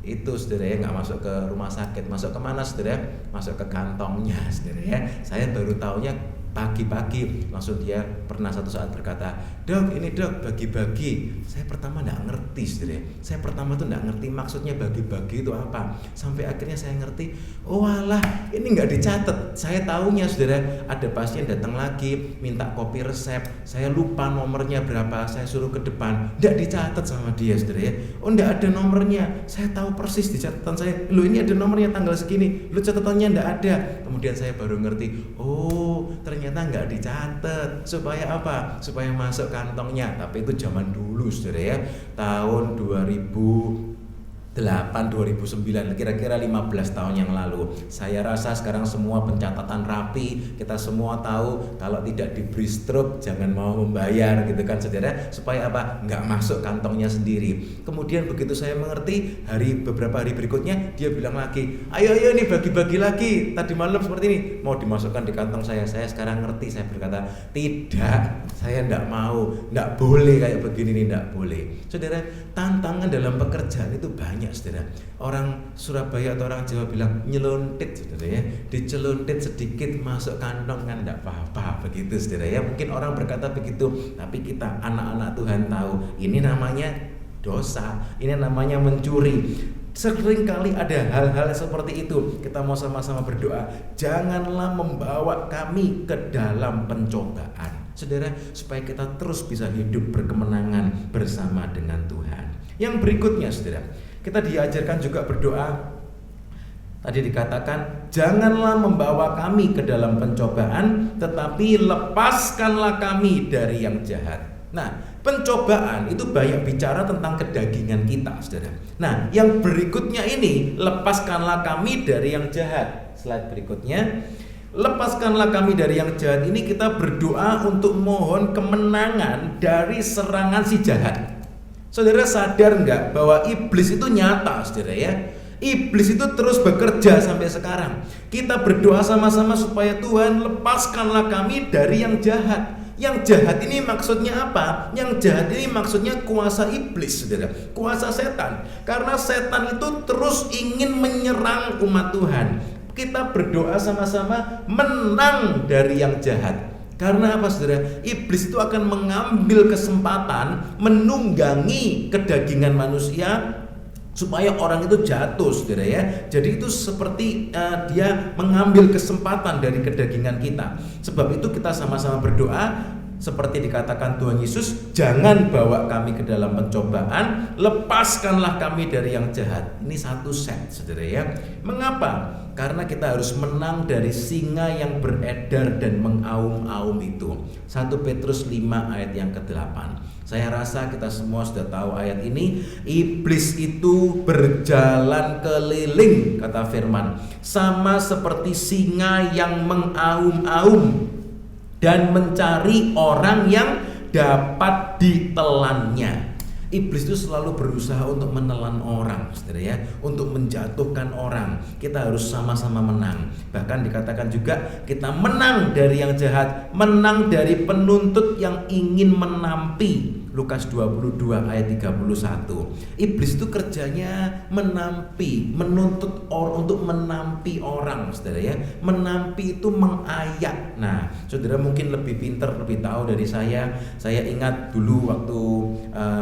itu, saudara ya, nggak masuk ke rumah sakit. Masuk ke mana, saudara? Masuk ke kantongnya, saudara ya. Saya baru taunya pagi-pagi. Langsung dia pernah satu saat berkata, dok, ini dok, bagi-bagi. Saya pertama nggak ngerti, saudara. Saya pertama tuh nggak ngerti maksudnya bagi-bagi itu apa. Sampai akhirnya saya ngerti, oh alah, ini nggak dicatat. Saya taunya, saudara, ada pasien datang lagi minta kopi resep, saya lupa nomornya berapa, saya suruh ke depan, nggak dicatat sama dia, saudara ya. Oh, nggak ada nomornya. Saya tahu persis di catatan saya, lo ini ada nomornya tanggal segini, lo catatannya nggak ada. Kemudian saya baru ngerti, oh ternyata nggak dicatat. Supaya apa? Supaya masuk kantongnya. Tapi itu zaman dulu, saudara ya, tahun 2008, 2009, kira-kira 15 tahun yang lalu. Saya rasa sekarang semua pencatatan rapi, kita semua tahu kalau tidak diberi struk jangan mau membayar, gitu kan, saudara. Supaya apa? Nggak masuk kantongnya sendiri. Kemudian begitu saya mengerti, beberapa hari berikutnya dia bilang lagi, ayo nih bagi-bagi lagi, tadi malam seperti ini, mau dimasukkan di kantong saya. Saya sekarang ngerti, saya berkata, tidak, saya nggak mau, nggak boleh kayak begini nih, nggak boleh. Saudara, tantangan dalam pekerjaan itu banyak, saudara. Orang Surabaya atau orang Jawa bilang nyeluntit, saudara ya, diceluntit sedikit masuk kantong kan enggak apa-apa begitu, saudara ya. Mungkin orang berkata begitu, tapi kita anak-anak Tuhan tahu ini namanya dosa, ini namanya mencuri. Seringkali ada hal-hal seperti itu. Kita mau sama-sama berdoa, janganlah membawa kami ke dalam pencobaan. Saudara, supaya kita terus bisa hidup berkemenangan bersama dengan Tuhan. Yang berikutnya, saudara, kita diajarkan juga berdoa. Tadi dikatakan, janganlah membawa kami ke dalam pencobaan, tetapi lepaskanlah kami dari yang jahat. Nah, pencobaan itu banyak bicara tentang kedagingan kita, saudara. Nah, yang berikutnya ini, lepaskanlah kami dari yang jahat. Slide berikutnya, lepaskanlah kami dari yang jahat. Ini kita berdoa untuk mohon kemenangan dari serangan si jahat. Saudara sadar nggak bahwa iblis itu nyata, saudara ya? Iblis itu terus bekerja sampai sekarang. Kita berdoa sama-sama supaya Tuhan lepaskanlah kami dari yang jahat. Yang jahat ini maksudnya apa? Yang jahat ini maksudnya kuasa iblis, saudara, kuasa setan. Karena setan itu terus ingin menyerang umat Tuhan. Kita berdoa sama-sama menang dari yang jahat. Karena apa, saudara? Iblis itu akan mengambil kesempatan menunggangi kedagingan manusia supaya orang itu jatuh, saudara ya. Jadi itu seperti dia mengambil kesempatan dari kedagingan kita. Sebab itu kita sama-sama berdoa seperti dikatakan Tuhan Yesus, jangan bawa kami ke dalam pencobaan, lepaskanlah kami dari yang jahat. Ini satu set, saudara ya. Mengapa? Karena kita harus menang dari singa yang beredar dan mengaum-aum itu. 1 Petrus 5 ayat yang ke-8. Saya rasa kita semua sudah tahu ayat ini. Iblis itu berjalan keliling, kata firman, sama seperti singa yang mengaum-aum dan mencari orang yang dapat ditelannya. Iblis itu selalu berusaha untuk menelan orang, saudara ya, untuk menjatuhkan orang. Kita harus sama-sama menang. Bahkan dikatakan juga kita menang dari yang jahat, menang dari penuntut yang ingin menampi. Lukas 22 ayat 31. Iblis itu kerjanya menampi, menuntut orang untuk menampi orang, saudara ya. Menampi itu mengayak. Nah, saudara mungkin lebih pintar, lebih tahu dari saya. Saya ingat dulu waktu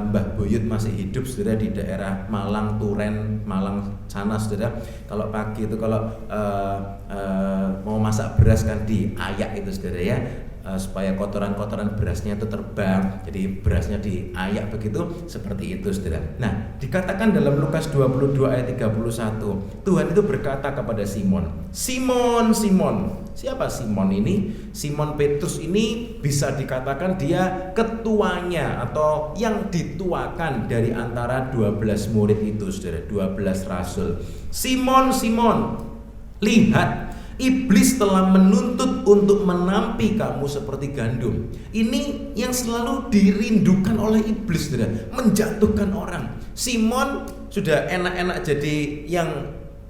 Mbah Boyut masih hidup, saudara, di daerah Malang, Turen, Malang sana, saudara. Kalau pagi itu kalau mau masak beras kan diayak itu, saudara ya. Supaya kotoran-kotoran berasnya itu terbang, jadi berasnya diayak begitu, seperti itu, saudara. Nah, dikatakan dalam Lukas 22 ayat 31, Tuhan itu berkata kepada Simon, Simon, Simon. Siapa Simon ini? Simon Petrus ini bisa dikatakan dia ketuanya atau yang dituakan dari antara 12 murid itu, saudara, 12 rasul. Simon, Simon, lihat, iblis telah menuntut untuk menampi kamu seperti gandum. Ini yang selalu dirindukan oleh iblis, saudara, menjatuhkan orang. Simon sudah enak-enak jadi yang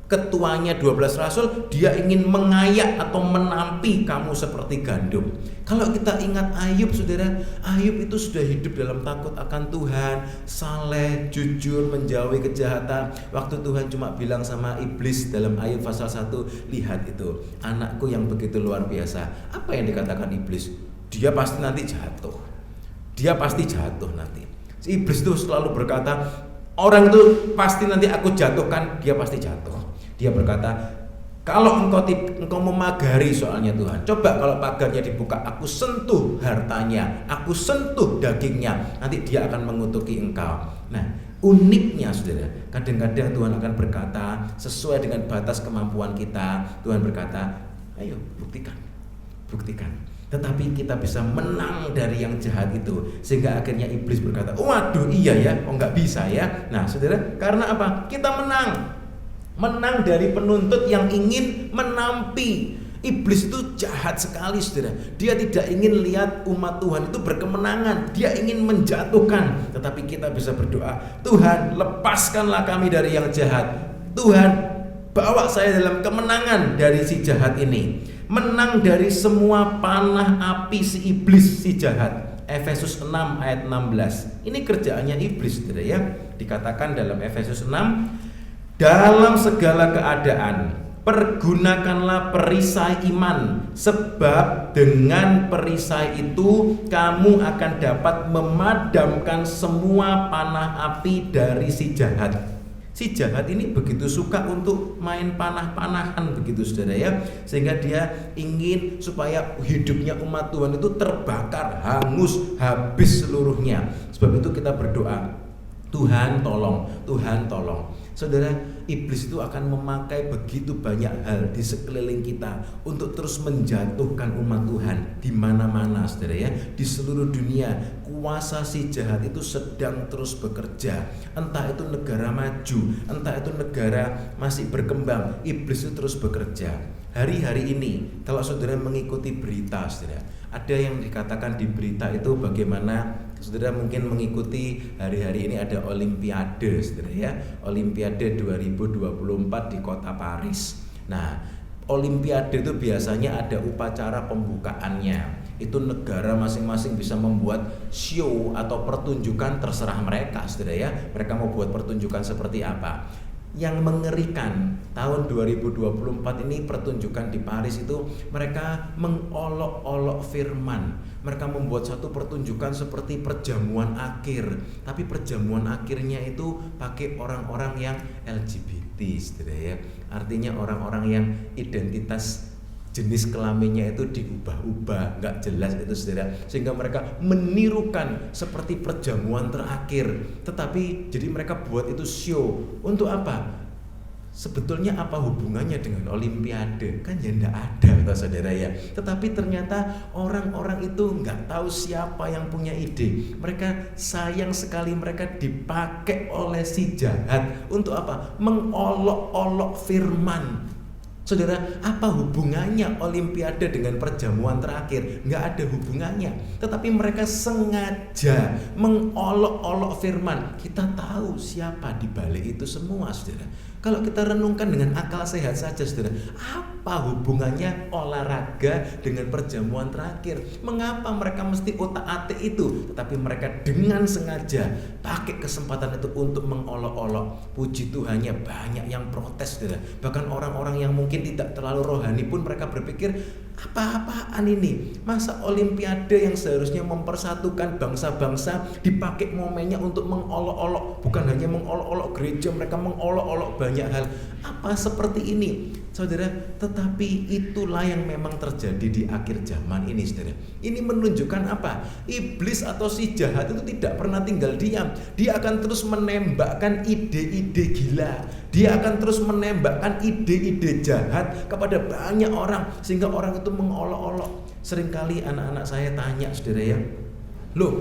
ketuanya 12 rasul, dia ingin mengayak atau menampi kamu seperti gandum. Kalau kita ingat Ayub, saudara, Ayub itu sudah hidup dalam takut akan Tuhan, saleh, jujur, menjauhi kejahatan. Waktu Tuhan cuma bilang sama iblis dalam Ayub pasal 1, lihat itu anakku yang begitu luar biasa. Apa yang dikatakan iblis? Dia pasti nanti jatuh. Dia pasti jatuh nanti. Si iblis itu selalu berkata, orang itu pasti nanti aku jatuhkan, dia pasti jatuh. Dia berkata, kalau engkau memagari soalnya Tuhan, coba kalau pagarnya dibuka, aku sentuh hartanya, aku sentuh dagingnya, nanti dia akan mengutuki engkau. Nah, uniknya, saudara, kadang-kadang Tuhan akan berkata sesuai dengan batas kemampuan kita. Tuhan berkata, ayo buktikan. Tetapi kita bisa menang dari yang jahat itu, sehingga akhirnya iblis berkata, waduh iya ya, nggak bisa ya. Nah, saudara, karena apa? Kita menang dari penuntut yang ingin menampi. Iblis itu jahat sekali, saudara. Dia tidak ingin lihat umat Tuhan itu berkemenangan. Dia ingin menjatuhkan. Tetapi kita bisa berdoa, Tuhan, lepaskanlah kami dari yang jahat. Tuhan, bawa saya dalam kemenangan dari si jahat ini. Menang dari semua panah api si iblis, si jahat. Efesus 6 ayat 16. Ini kerjaannya iblis, saudara ya. Dikatakan dalam Efesus 6, dalam segala keadaan pergunakanlah perisai iman, sebab dengan perisai itu kamu akan dapat memadamkan semua panah api dari si jahat. Si jahat ini begitu suka untuk main panah-panahan begitu saudara ya, sehingga dia ingin supaya hidupnya umat Tuhan itu terbakar, hangus, habis seluruhnya. Sebab itu kita berdoa, Tuhan tolong, Tuhan tolong. Saudara, iblis itu akan memakai begitu banyak hal di sekeliling kita untuk terus menjatuhkan umat Tuhan di mana-mana saudara ya, di seluruh dunia. Kuasa si jahat itu sedang terus bekerja. Entah itu negara maju, entah itu negara masih berkembang, iblis itu terus bekerja. Hari-hari ini kalau saudara mengikuti berita saudara, ada yang dikatakan di berita itu bagaimana saudara mungkin mengikuti hari-hari ini ada Olimpiade saudara ya, Olimpiade 2024 di kota Paris. Nah, Olimpiade itu biasanya ada upacara pembukaannya. Itu negara masing-masing bisa membuat show atau pertunjukan terserah mereka saudara ya. Mereka mau buat pertunjukan seperti apa. Yang mengerikan tahun 2024 ini pertunjukan di Paris itu mereka mengolok-olok firman. Mereka membuat satu pertunjukan seperti perjamuan akhir, tapi perjamuan akhirnya itu pakai orang-orang yang LGBT saudara ya. Artinya orang-orang yang identitas jenis kelaminnya itu diubah-ubah, nggak jelas itu saudara, sehingga mereka menirukan seperti perjamuan terakhir. Tetapi jadi mereka buat itu show untuk apa? Sebetulnya apa hubungannya dengan Olimpiade? Kan ya enggak ada saudara ya. Tetapi ternyata orang-orang itu nggak tahu siapa yang punya ide. Mereka sayang sekali mereka dipakai oleh si jahat untuk apa? Mengolok-olok firman. Saudara, apa hubungannya Olimpiade dengan perjamuan terakhir? Nggak ada hubungannya. Tetapi mereka sengaja mengolok-olok firman. Kita tahu siapa di balik itu semua, saudara. Kalau kita renungkan dengan akal sehat saja, saudara, apa hubungannya olahraga dengan perjamuan terakhir? Mengapa mereka mesti otak-atik itu? Tetapi mereka dengan sengaja pakai kesempatan itu untuk mengolok-olok. Puji Tuhannya banyak yang protes, saudara. Bahkan orang-orang yang mungkin tidak terlalu rohani pun mereka berpikir, apa-apaan ini? Masa Olimpiade yang seharusnya mempersatukan bangsa-bangsa dipakai momennya untuk mengolok-olok? Bukan hanya mengolok-olok gereja, mereka mengolok-olok banyak hal. Apa seperti ini, saudara? Tetapi itulah yang memang terjadi di akhir zaman ini, saudara. Ini menunjukkan apa? Iblis atau si jahat itu tidak pernah tinggal diam. Dia akan terus menembakkan ide-ide gila. Dia akan terus menembakkan ide-ide jahat kepada banyak orang, sehingga orang itu mengolok-olok. Seringkali anak-anak saya tanya, saudara ya, loh,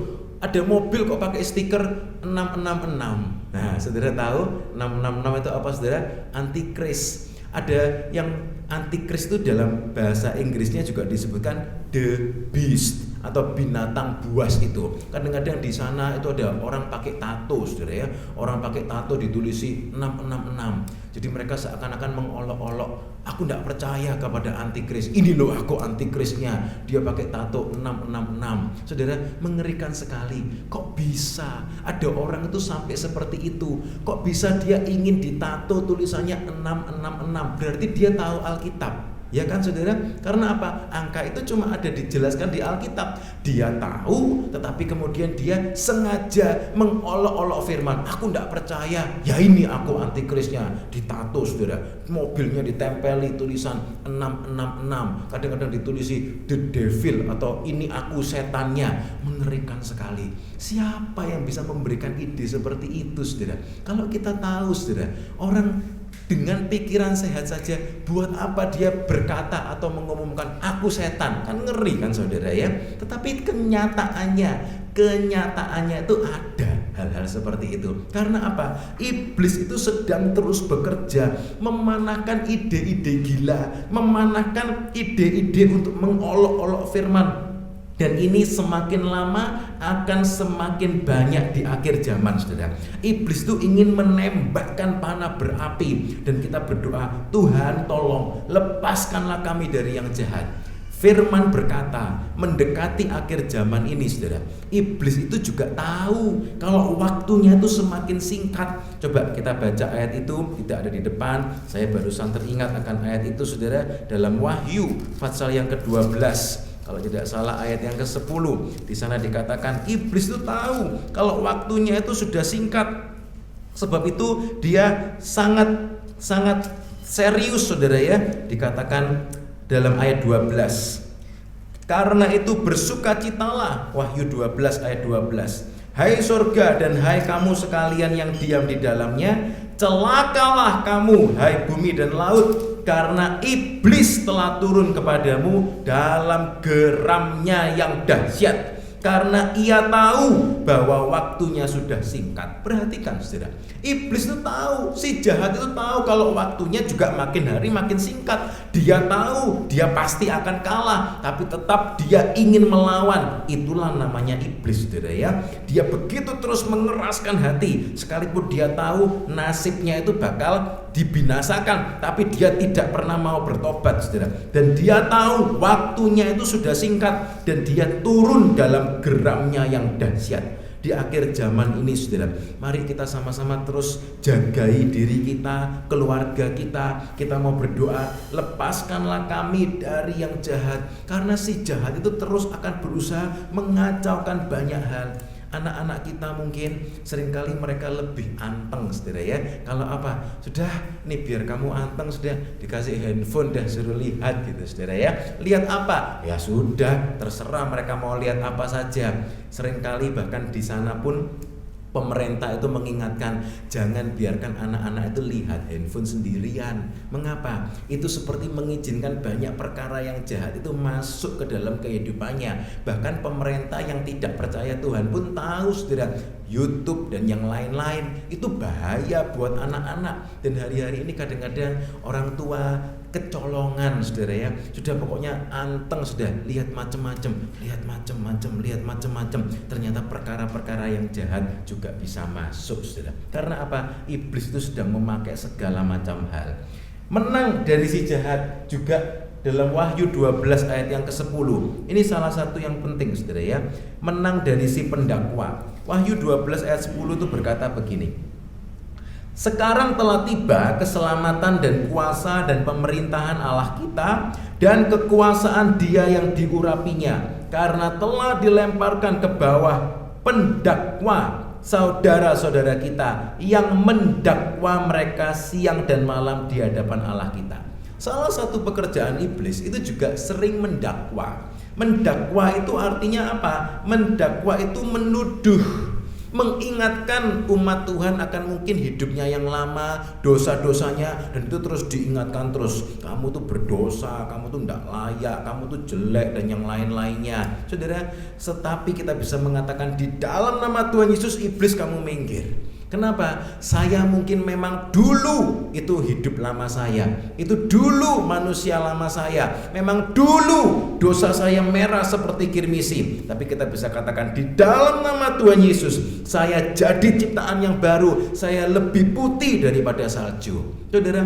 ada mobil kok pakai stiker 666. Nah, saudara tahu 666 itu apa, saudara? Antikris. Ada yang antikris itu dalam bahasa Inggrisnya juga disebutkan the beast atau binatang buas itu. Kadang-kadang di sana itu ada orang pakai tato, saudara ya. Orang pakai tato ditulisi 666. Jadi mereka seakan-akan mengolok-olok, aku tidak percaya kepada antikris. Ini loh aku antikrisnya. Dia pakai tato 666. Saudara, mengerikan sekali. Kok bisa ada orang itu sampai seperti itu? Kok bisa dia ingin ditato tulisannya 666? Berarti dia tahu Alkitab. Ya kan saudara? Karena apa? Angka itu cuma ada dijelaskan di Alkitab. Dia tahu, tetapi kemudian dia sengaja mengolok-olok firman. Aku tidak percaya. Ya ini aku antikrisnya. Ditato saudara. Mobilnya ditempeli tulisan 666. Kadang-kadang ditulisi the devil atau ini aku setannya. Mengerikan sekali. Siapa yang bisa memberikan ide seperti itu, saudara? Kalau kita tahu, saudara, orang dengan pikiran sehat saja, buat apa dia berkata atau mengumumkan aku setan? Kan ngeri kan saudara ya. Tetapi kenyataannya itu ada hal-hal seperti itu. Karena apa? Iblis itu sedang terus bekerja, memanahkan ide-ide gila, memanahkan ide-ide untuk mengolok-olok firman. Dan ini semakin lama akan semakin banyak di akhir zaman, saudara. Iblis itu ingin menembakkan panah berapi. Dan kita berdoa, Tuhan tolong lepaskanlah kami dari yang jahat. Firman berkata, mendekati akhir zaman ini, saudara, iblis itu juga tahu kalau waktunya itu semakin singkat. Coba kita baca ayat itu, tidak ada di depan. Saya barusan teringat akan ayat itu, saudara, dalam Wahyu pasal yang ke-12. Kalau tidak salah ayat yang ke-10, di sana dikatakan iblis itu tahu kalau waktunya itu sudah singkat. Sebab itu dia sangat serius saudara ya, dikatakan dalam ayat 12. Karena itu bersukacitalah, Wahyu 12 ayat 12. Hai surga dan hai kamu sekalian yang diam di dalamnya, celakalah kamu hai bumi dan laut, karena iblis telah turun kepadamu dalam geramnya yang dahsyat, karena ia tahu bahwa waktunya sudah singkat. Perhatikan saudara, iblis itu tahu, si jahat itu tahu kalau waktunya juga makin hari makin singkat. Dia tahu dia pasti akan kalah, tapi tetap dia ingin melawan. Itulah namanya iblis saudara ya. Dia begitu terus mengeraskan hati, sekalipun dia tahu nasibnya itu bakal dibinasakan, tapi dia tidak pernah mau bertobat saudara. Dan dia tahu waktunya itu sudah singkat, dan dia turun dalam geramnya yang dahsyat. Di akhir zaman ini saudara, mari kita sama-sama terus jagai diri kita, keluarga kita. Kita mau berdoa, lepaskanlah kami dari yang jahat, karena si jahat itu terus akan berusaha mengacaukan banyak hal. Anak-anak kita mungkin seringkali mereka lebih anteng saudara ya. Kalau apa? Sudah nih biar kamu anteng, sudah dikasih handphone, dah suruh lihat gitu saudara ya. Lihat apa? Ya sudah, terserah mereka mau lihat apa saja. Seringkali bahkan di sana pun pemerintah itu mengingatkan, jangan biarkan anak-anak itu lihat handphone sendirian. Mengapa? Itu seperti mengizinkan banyak perkara yang jahat itu masuk ke dalam kehidupannya. Bahkan pemerintah yang tidak percaya Tuhan pun tahu saudara, YouTube dan yang lain-lain itu bahaya buat anak-anak. Dan hari-hari ini kadang-kadang orang tua kecolongan saudara ya, sudah pokoknya anteng, sudah lihat macam-macam, ternyata perkara-perkara yang jahat juga bisa masuk saudara. Karena apa? Iblis itu sedang memakai segala macam hal. Menang dari si jahat juga dalam Wahyu 12 ayat yang ke-10. Ini salah satu yang penting saudara ya. Menang dari si pendakwa. Wahyu 12 ayat 10 itu berkata begini. Sekarang telah tiba keselamatan dan kuasa dan pemerintahan Allah kita dan kekuasaan Dia yang diurapinya, karena telah dilemparkan ke bawah pendakwa saudara-saudara kita yang mendakwa mereka siang dan malam di hadapan Allah kita. Salah satu pekerjaan iblis itu juga sering mendakwa. Mendakwa itu artinya apa? Mendakwa itu menuduh, mengingatkan umat Tuhan akan mungkin hidupnya yang lama, dosa-dosanya, dan itu terus diingatkan terus. Kamu tuh berdosa, kamu tuh tidak layak, kamu tuh jelek, dan yang lain-lainnya. Saudara, tetapi kita bisa mengatakan di dalam nama Tuhan Yesus, iblis kamu minggir. Kenapa? Saya mungkin memang dulu itu hidup lama saya, itu dulu manusia lama saya, memang dulu dosa saya merah seperti kirmisi. Tapi kita bisa katakan di dalam nama Tuhan Yesus, saya jadi ciptaan yang baru, saya lebih putih daripada salju. Saudara,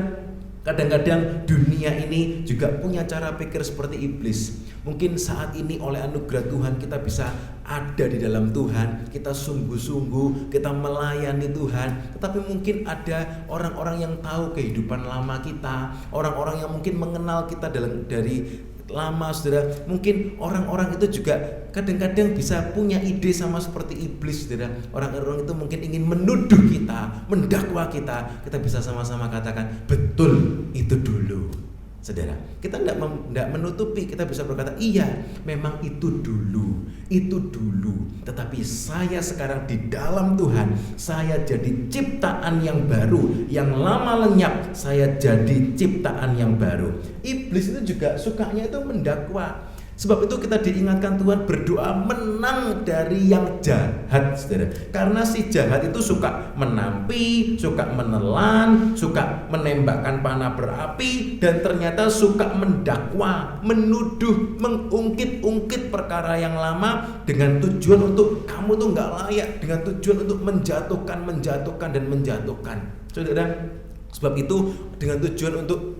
kadang-kadang dunia ini juga punya cara pikir seperti iblis. Mungkin saat ini oleh anugerah Tuhan kita bisa ada di dalam Tuhan, kita sungguh-sungguh, kita melayani Tuhan. Tetapi mungkin ada orang-orang yang tahu kehidupan lama kita, orang-orang yang mungkin mengenal kita dari lama saudara. Mungkin orang-orang itu juga kadang-kadang bisa punya ide sama seperti iblis saudara. Orang-orang itu mungkin ingin menuduh kita, mendakwa kita. Kita bisa sama-sama katakan, betul itu dulu saudara. Kita tidak menutupi, kita bisa berkata, iya memang itu dulu. Tetapi saya sekarang di dalam Tuhan, saya jadi ciptaan yang baru. Yang lama lenyap, saya jadi ciptaan yang baru. Iblis itu juga sukanya itu mendakwa. Sebab itu kita diingatkan Tuhan berdoa menang dari yang jahat saudara. Karena si jahat itu suka menampi, suka menelan, suka menembakkan panah berapi, dan ternyata suka mendakwa, menuduh, mengungkit-ungkit perkara yang lama dengan tujuan untuk kamu tuh gak layak, dengan tujuan untuk menjatuhkan dan menjatuhkan. Saudara, sebab itu dengan tujuan untuk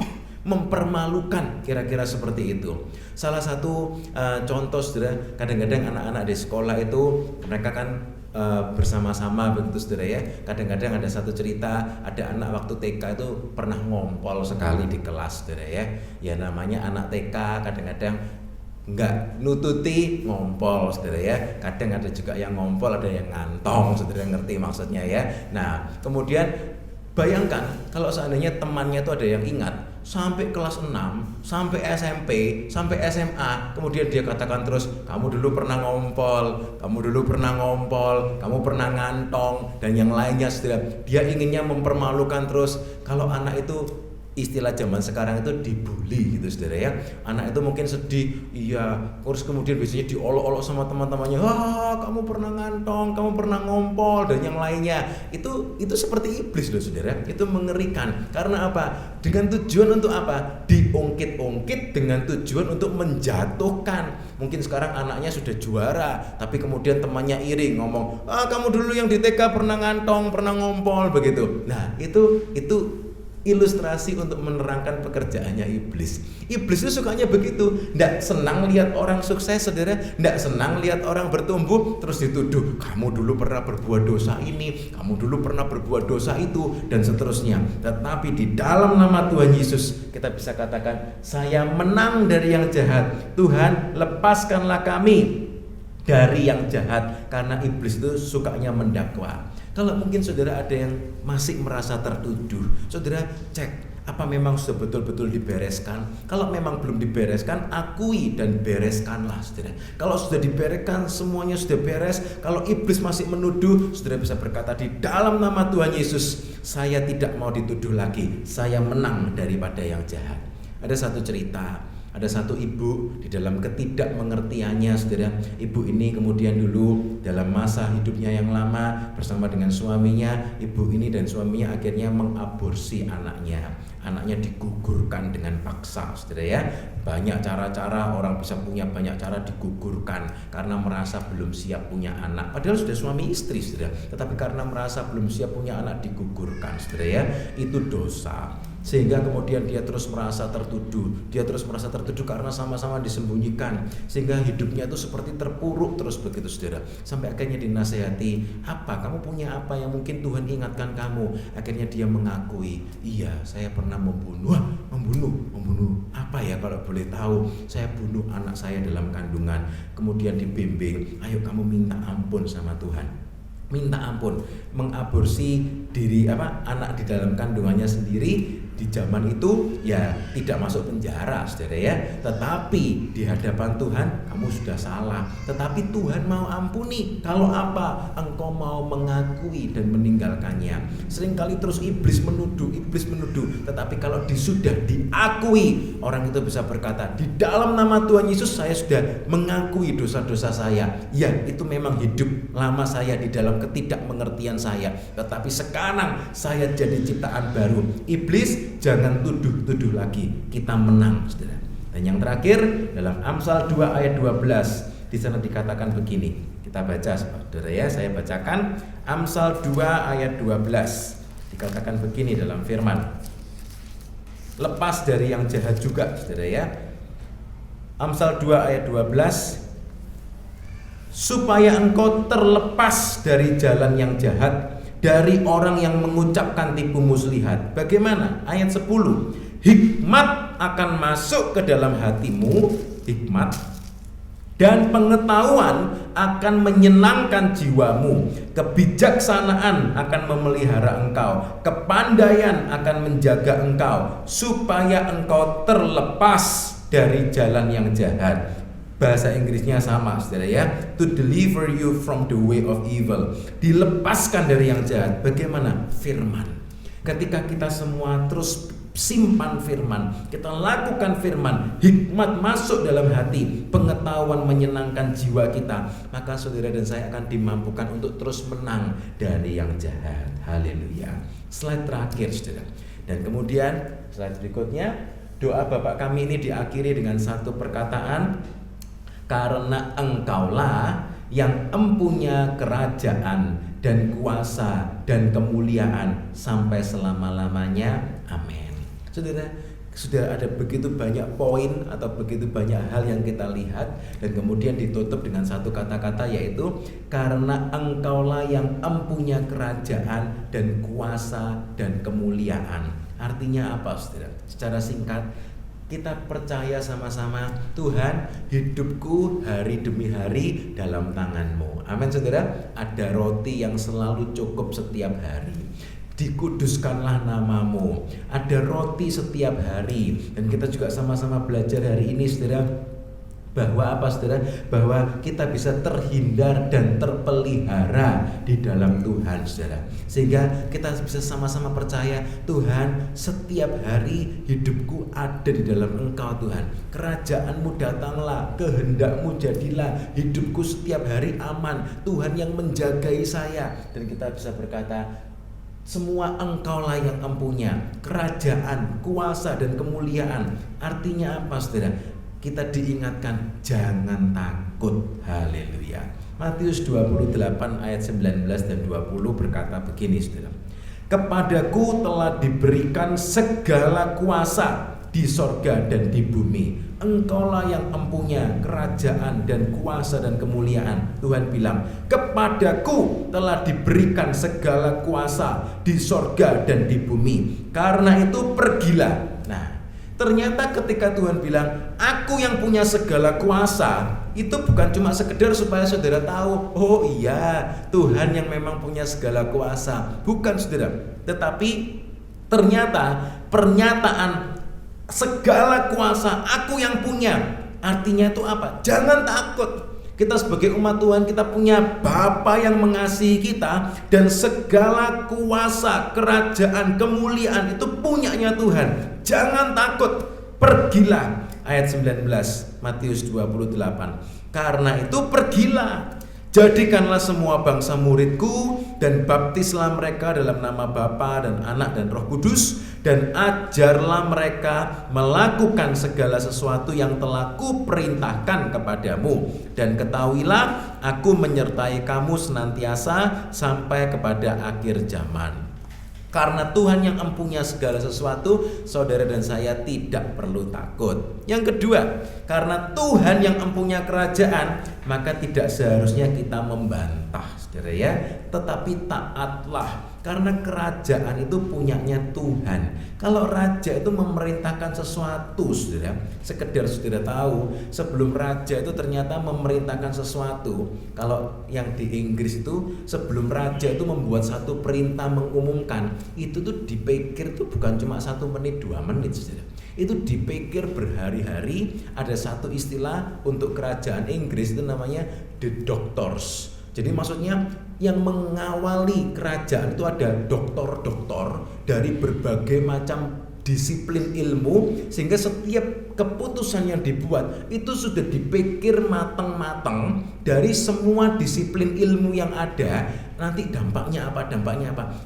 mempermalukan, kira-kira seperti itu. Salah satu contoh saudara, kadang-kadang anak-anak di sekolah itu mereka kan bersama-sama begitu saudara ya. Kadang-kadang ada satu cerita, ada anak waktu TK itu pernah ngompol sekali di kelas saudara ya. Ya namanya anak TK, kadang-kadang Enggak nututi, ngompol, saudara ya. Kadang ada juga yang ngompol, ada yang ngantong, saudara ngerti maksudnya ya. Nah, kemudian bayangkan kalau seandainya temannya itu ada yang ingat sampai kelas 6, sampai SMP, sampai SMA, kemudian dia katakan terus, kamu dulu pernah ngompol, kamu dulu pernah ngompol, kamu pernah ngantong, dan yang lainnya, saudara. Dia inginnya mempermalukan terus. Kalau anak itu, istilah zaman sekarang itu dibully gitu, saudara ya. Anak itu mungkin sedih, iya, terus kemudian biasanya diolok-olok sama teman-temannya, kamu pernah ngantong, kamu pernah ngompol, dan yang lainnya. Itu seperti iblis loh, saudara. Itu mengerikan. Karena apa? Dengan tujuan untuk apa? Diungkit-ungkit dengan tujuan untuk menjatuhkan. Mungkin sekarang anaknya sudah juara, tapi kemudian temannya iri, ngomong, kamu dulu yang di TK pernah ngantong, pernah ngompol, begitu. Nah, itu ilustrasi untuk menerangkan pekerjaannya iblis. Iblis itu sukanya begitu, tidak senang lihat orang sukses, saudara, tidak senang lihat orang bertumbuh, terus dituduh, kamu dulu pernah berbuat dosa ini, kamu dulu pernah berbuat dosa itu, dan seterusnya. Tetapi di dalam nama Tuhan Yesus, kita bisa katakan, saya menang dari yang jahat. Tuhan, lepaskanlah kami dari yang jahat, karena iblis itu sukanya mendakwa. Kalau mungkin saudara ada yang masih merasa tertuduh, saudara cek apa memang sudah betul-betul dibereskan. Kalau memang belum dibereskan, akui dan bereskanlah, saudara. Kalau sudah dibereskan, semuanya sudah beres. Kalau iblis masih menuduh, saudara bisa berkata, di dalam nama Tuhan Yesus, saya tidak mau dituduh lagi. Saya menang daripada yang jahat. Ada satu cerita. Ada satu ibu di dalam ketidakmengertiannya, saudara. Ibu ini kemudian dulu dalam masa hidupnya yang lama bersama dengan suaminya, ibu ini dan suaminya akhirnya mengaborsi anaknya. Anaknya digugurkan dengan paksa, saudara ya. Banyak cara-cara, orang bisa punya banyak cara digugurkan karena merasa belum siap punya anak. Padahal sudah suami istri, saudara. Tetapi karena merasa belum siap punya anak digugurkan, saudara ya. Itu dosa. Sehingga kemudian dia terus merasa tertuduh. Dia terus merasa tertuduh karena sama-sama disembunyikan. Sehingga hidupnya itu seperti terpuruk terus begitu, saudara. Sampai akhirnya dinasehati, kamu punya apa yang mungkin Tuhan ingatkan kamu? Akhirnya dia mengakui, iya, saya pernah membunuh apa ya kalau boleh tahu? Saya bunuh anak saya dalam kandungan. Kemudian dibimbing, ayo kamu minta ampun sama Tuhan. Minta ampun, mengaborsi diri anak di dalam kandungannya sendiri. Di zaman itu ya tidak masuk penjara, saudara ya. Tetapi di hadapan Tuhan kamu sudah salah. Tetapi Tuhan mau ampuni kalau engkau mau mengakui dan meninggalkannya. Seringkali terus iblis menuduh. Tetapi kalau sudah diakui, orang itu bisa berkata, di dalam nama Tuhan Yesus saya sudah mengakui dosa-dosa saya. Ya, itu memang hidup lama saya di dalam ketidakmengertian saya. Tetapi sekarang saya jadi ciptaan baru. Iblis, jangan tuduh lagi. Kita menang, saudara. Dan yang terakhir dalam Amsal 2 ayat 12, di sana dikatakan begini. Kita baca, saudara ya. Saya bacakan Amsal 2 ayat 12. Dikatakan begini dalam firman. Lepas dari yang jahat juga, saudara ya. Amsal 2 ayat 12. Supaya engkau terlepas dari jalan yang jahat, dari orang yang mengucapkan tipu muslihat. Bagaimana? Ayat 10. Hikmat akan masuk ke dalam hatimu, hikmat, dan pengetahuan akan menyenangkan jiwamu. Kebijaksanaan akan memelihara engkau, kepandaian akan menjaga engkau, supaya engkau terlepas dari jalan yang jahat. Bahasa Inggrisnya sama, saudara ya. To deliver you from the way of evil. Dilepaskan dari yang jahat. Bagaimana? Firman. Ketika kita semua terus simpan firman, kita lakukan firman, hikmat masuk dalam hati, pengetahuan menyenangkan jiwa kita, maka saudara dan saya akan dimampukan untuk terus menang dari yang jahat. Haleluya. Slide terakhir, saudara. Dan kemudian slide berikutnya, doa Bapak kami ini diakhiri dengan satu perkataan, karena engkaulah yang empunya kerajaan dan kuasa dan kemuliaan sampai selama-lamanya. Amin. Saudara, sudah ada begitu banyak poin atau begitu banyak hal yang kita lihat, dan kemudian ditutup dengan satu kata-kata, yaitu karena engkaulah yang empunya kerajaan dan kuasa dan kemuliaan. Artinya apa, saudara? Secara singkat, Kita percaya sama-sama, Tuhan, hidupku hari demi hari dalam tangan-Mu. Amin, saudara. Ada roti yang selalu cukup setiap hari. Dikuduskanlah nama-Mu. Ada roti setiap hari. Dan kita juga sama-sama belajar hari ini, saudara, bahwa apa, saudara? Bahwa kita bisa terhindar dan terpelihara di dalam Tuhan, saudara. Sehingga kita bisa sama-sama percaya, Tuhan, setiap hari hidupku ada di dalam Engkau, Tuhan. Kerajaan-Mu datanglah, kehendak-Mu jadilah, hidupku setiap hari aman. Tuhan yang menjagai saya. Dan kita bisa berkata, semua Engkaulah yang empunya kerajaan, kuasa, dan kemuliaan. Artinya apa, saudara? Kita diingatkan jangan takut. Haleluya. Matius 28 ayat 19 dan 20 berkata begini, saudara. Kepadaku telah diberikan segala kuasa di sorga dan di bumi. Engkaulah yang empunya kerajaan dan kuasa dan kemuliaan. Tuhan bilang, kepadaku telah diberikan segala kuasa di sorga dan di bumi. Karena itu pergilah. Nah, ternyata ketika Tuhan bilang, aku yang punya segala kuasa, itu bukan cuma sekedar supaya saudara tahu, oh iya, Tuhan yang memang punya segala kuasa. Bukan, saudara. Tetapi ternyata pernyataan segala kuasa aku yang punya, artinya itu apa? Jangan takut. Kita sebagai umat Tuhan, kita punya Bapa yang mengasihi kita, dan segala kuasa, kerajaan, kemuliaan itu punyanya Tuhan. Jangan takut, pergilah. Ayat 19 Matius 28. Karena itu pergilah, jadikanlah semua bangsa muridku, dan baptislah mereka dalam nama Bapa dan Anak dan Roh Kudus, dan ajarlah mereka melakukan segala sesuatu yang telah kuperintahkan kepadamu. Dan ketahuilah, aku menyertai kamu senantiasa sampai kepada akhir zaman. Karena Tuhan yang empunya segala sesuatu, saudara dan saya tidak perlu takut. Yang kedua, karena Tuhan yang empunya kerajaan, maka tidak seharusnya kita membantah, saudara ya. Tetapi taatlah, karena kerajaan itu punyanya Tuhan. Kalau raja itu memerintahkan sesuatu, saudara, sekedar saudara tahu, sebelum raja itu ternyata memerintahkan sesuatu. Kalau yang di Inggris itu, sebelum raja itu membuat satu perintah mengumumkan, itu tuh dipikir tuh bukan cuma 1 menit 2 menit, saudara. Itu dipikir berhari-hari. Ada satu istilah untuk kerajaan Inggris itu namanya the doctors. Jadi maksudnya yang mengawali kerajaan itu ada doktor-doktor dari berbagai macam disiplin ilmu, sehingga setiap keputusan yang dibuat itu sudah dipikir matang-matang dari semua disiplin ilmu yang ada. Nanti dampaknya apa?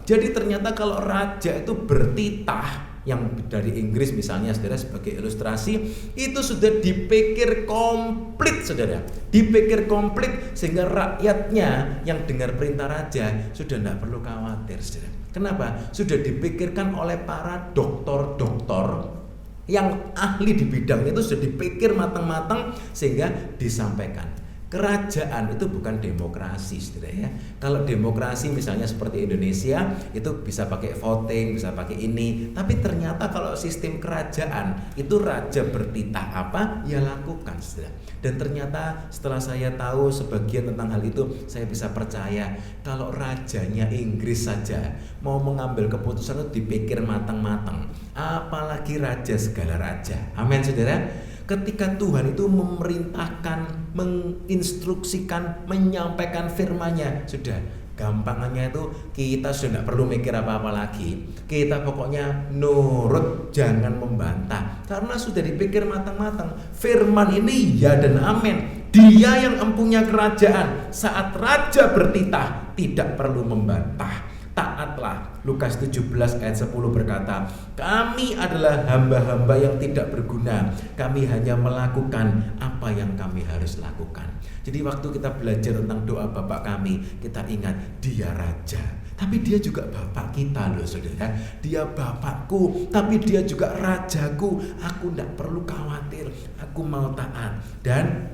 Jadi ternyata kalau raja itu bertitah, yang dari Inggris misalnya, saudara, sebagai ilustrasi, itu sudah dipikir komplit, saudara, dipikir komplit, sehingga rakyatnya yang dengar perintah raja sudah tidak perlu khawatir, saudara. Kenapa? Sudah dipikirkan oleh para doktor-doktor yang ahli di bidang itu, sudah dipikir matang-matang sehingga disampaikan. Kerajaan itu bukan demokrasi, saudara ya. Kalau demokrasi misalnya seperti Indonesia, itu bisa pakai voting, bisa pakai ini. Tapi ternyata kalau sistem kerajaan itu raja bertitah apa, ya lakukan, saudara. Dan ternyata setelah saya tahu sebagian tentang hal itu, saya bisa percaya kalau rajanya Inggris saja mau mengambil keputusan itu dipikir matang-matang, apalagi raja segala raja. Amin, saudara. Ketika Tuhan itu memerintahkan, menginstruksikan, menyampaikan firman-Nya, sudah gampangannya itu kita sudah tidak perlu mikir apa-apa lagi. Kita pokoknya nurut, jangan membantah, karena sudah dipikir matang-matang. Firman ini ya dan amin. Dia yang empunya kerajaan. Saat raja bertitah, tidak perlu membantah. Taatlah. Lukas 17 ayat 10 berkata, kami adalah hamba-hamba yang tidak berguna. Kami hanya melakukan apa yang kami harus lakukan. Jadi waktu kita belajar tentang doa Bapak kami, kita ingat dia raja, tapi dia juga Bapak kita loh, saudara. Dia Bapakku, tapi dia juga rajaku. Aku tidak perlu khawatir, aku mau taat. Dan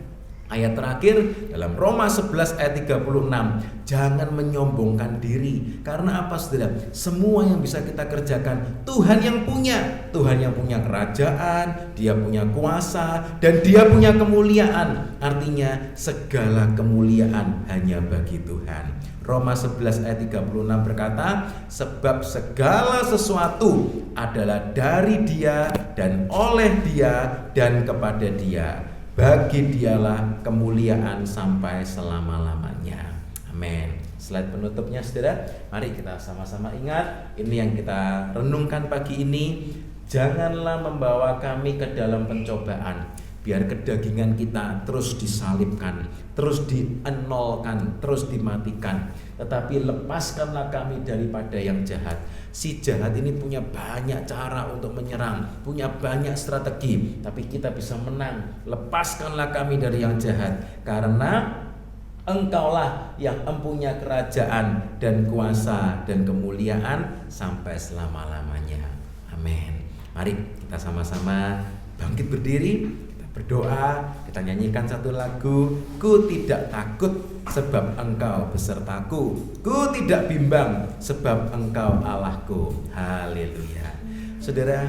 Ayat terakhir dalam Roma 11 ayat 36, jangan menyombongkan diri. Karena apa saudara? Semua yang bisa kita kerjakan Tuhan yang punya. Tuhan yang punya kerajaan, Dia punya kuasa, dan Dia punya kemuliaan. Artinya segala kemuliaan hanya bagi Tuhan. Roma 11 ayat 36 berkata, sebab segala sesuatu adalah dari Dia dan oleh Dia dan kepada Dia. Bagi Dialah kemuliaan sampai selama-lamanya. Amin. Slide penutupnya saudara, mari kita sama-sama ingat, ini yang kita renungkan pagi ini. Janganlah membawa kami ke dalam pencobaan, biar kedagingan kita terus disalibkan, terus dienolkan, terus dimatikan. Tetapi lepaskanlah kami daripada yang jahat. Si jahat ini punya banyak cara untuk menyerang, punya banyak strategi, tapi kita bisa menang. Lepaskanlah kami dari yang jahat, karena Engkaulah yang mempunyai kerajaan dan kuasa dan kemuliaan sampai selama-lamanya. Amin. Mari kita sama-sama bangkit berdiri, kita berdoa, kita nyanyikan satu lagu. Ku tidak takut sebab Engkau besertaku, ku tidak bimbang sebab Engkau Allahku. Haleluya. Saudara,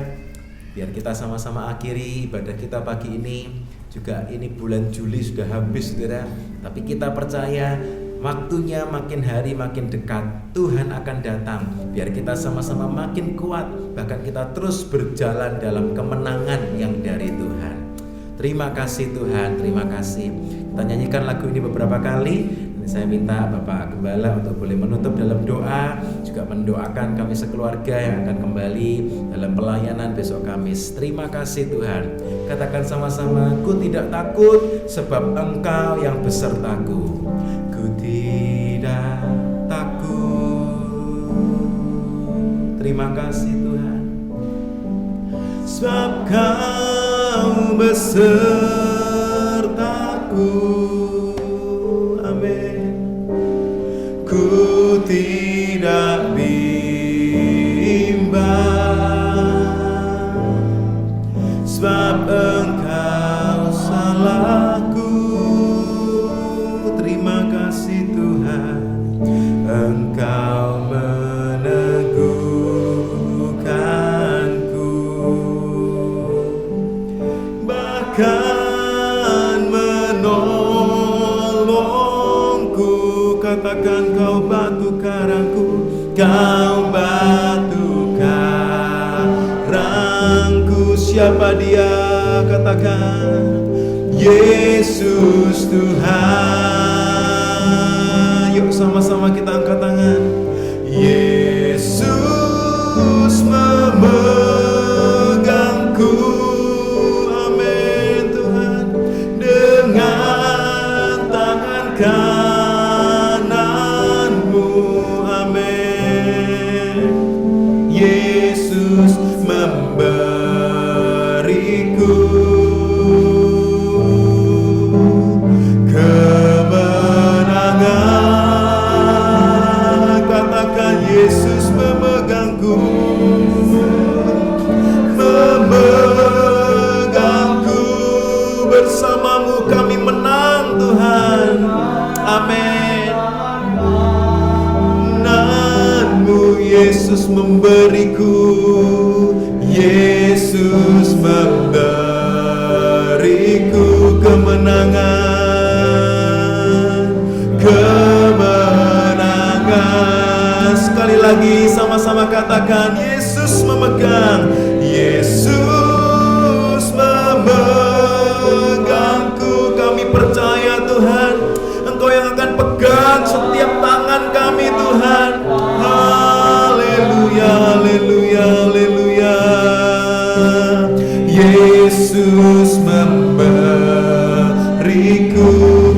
biar kita sama-sama akhiri ibadah kita pagi ini. Juga ini bulan Juli sudah habis saudara, tapi kita percaya waktunya makin hari makin dekat, Tuhan akan datang. Biar kita sama-sama makin kuat, bahkan kita terus berjalan dalam kemenangan yang dari Tuhan. Terima kasih Tuhan, terima kasih. Kita nyanyikan lagu ini beberapa kali. Saya minta Bapak Gembala untuk boleh menutup dalam doa, juga mendoakan kami sekeluarga yang akan kembali dalam pelayanan besok Kamis. Terima kasih Tuhan. Katakan sama-sama, ku tidak takut sebab Engkau yang besertaku. Ku tidak takut. Terima kasih Tuhan. Sebab Kau besertaku. Amin. Ku tidak bimbang sebab Engkau salahku. Terima kasih Tuhan, Engkau meneguhkanku, bahkan menolongku. Katakan Kau batu karangku, Kau batu karangku. Siapa Dia? Katakan Yesus Tuhan. Yuk sama-sama kita angkat tangan. Yesus memegangku. Amin Tuhan. Dengan tangan kananmu. Amin. Yesus memberiku kemenangan. Katakan Yesus memegangku, memegangku. Bersamamu kami menang Tuhan. Amin. Menangmu Yesus memberiku, Yesus memberiku kemenangan, kemenangan. Sekali lagi sama-sama katakan Yesus memegang, Yesus memegangku. Kami percaya Tuhan, Engkau yang akan pegang setiap tangan kami Tuhan. Haleluya, haleluya, haleluya. Yesus memberiku,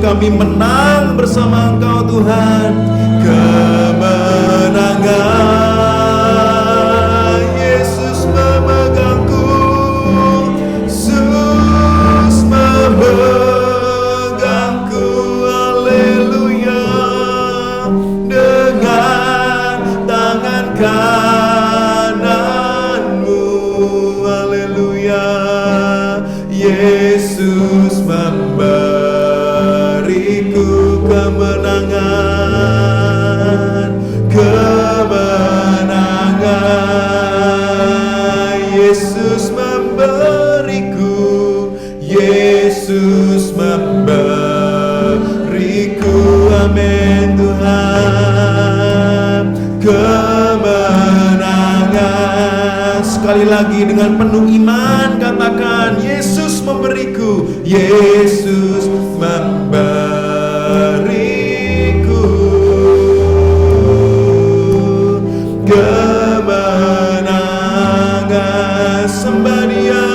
kami menang bersama Engkau Tuhan. Kemenangan, Yesus memegangku, Yesus memegangku. Haleluya. Dengan tangan kananmu. Haleluya. Yesus memberiku amin Tuhan. Kemenangan. Sekali lagi dengan penuh iman katakan, Yesus memberiku, Yesus memberiku kemenangan. Sembah Dia.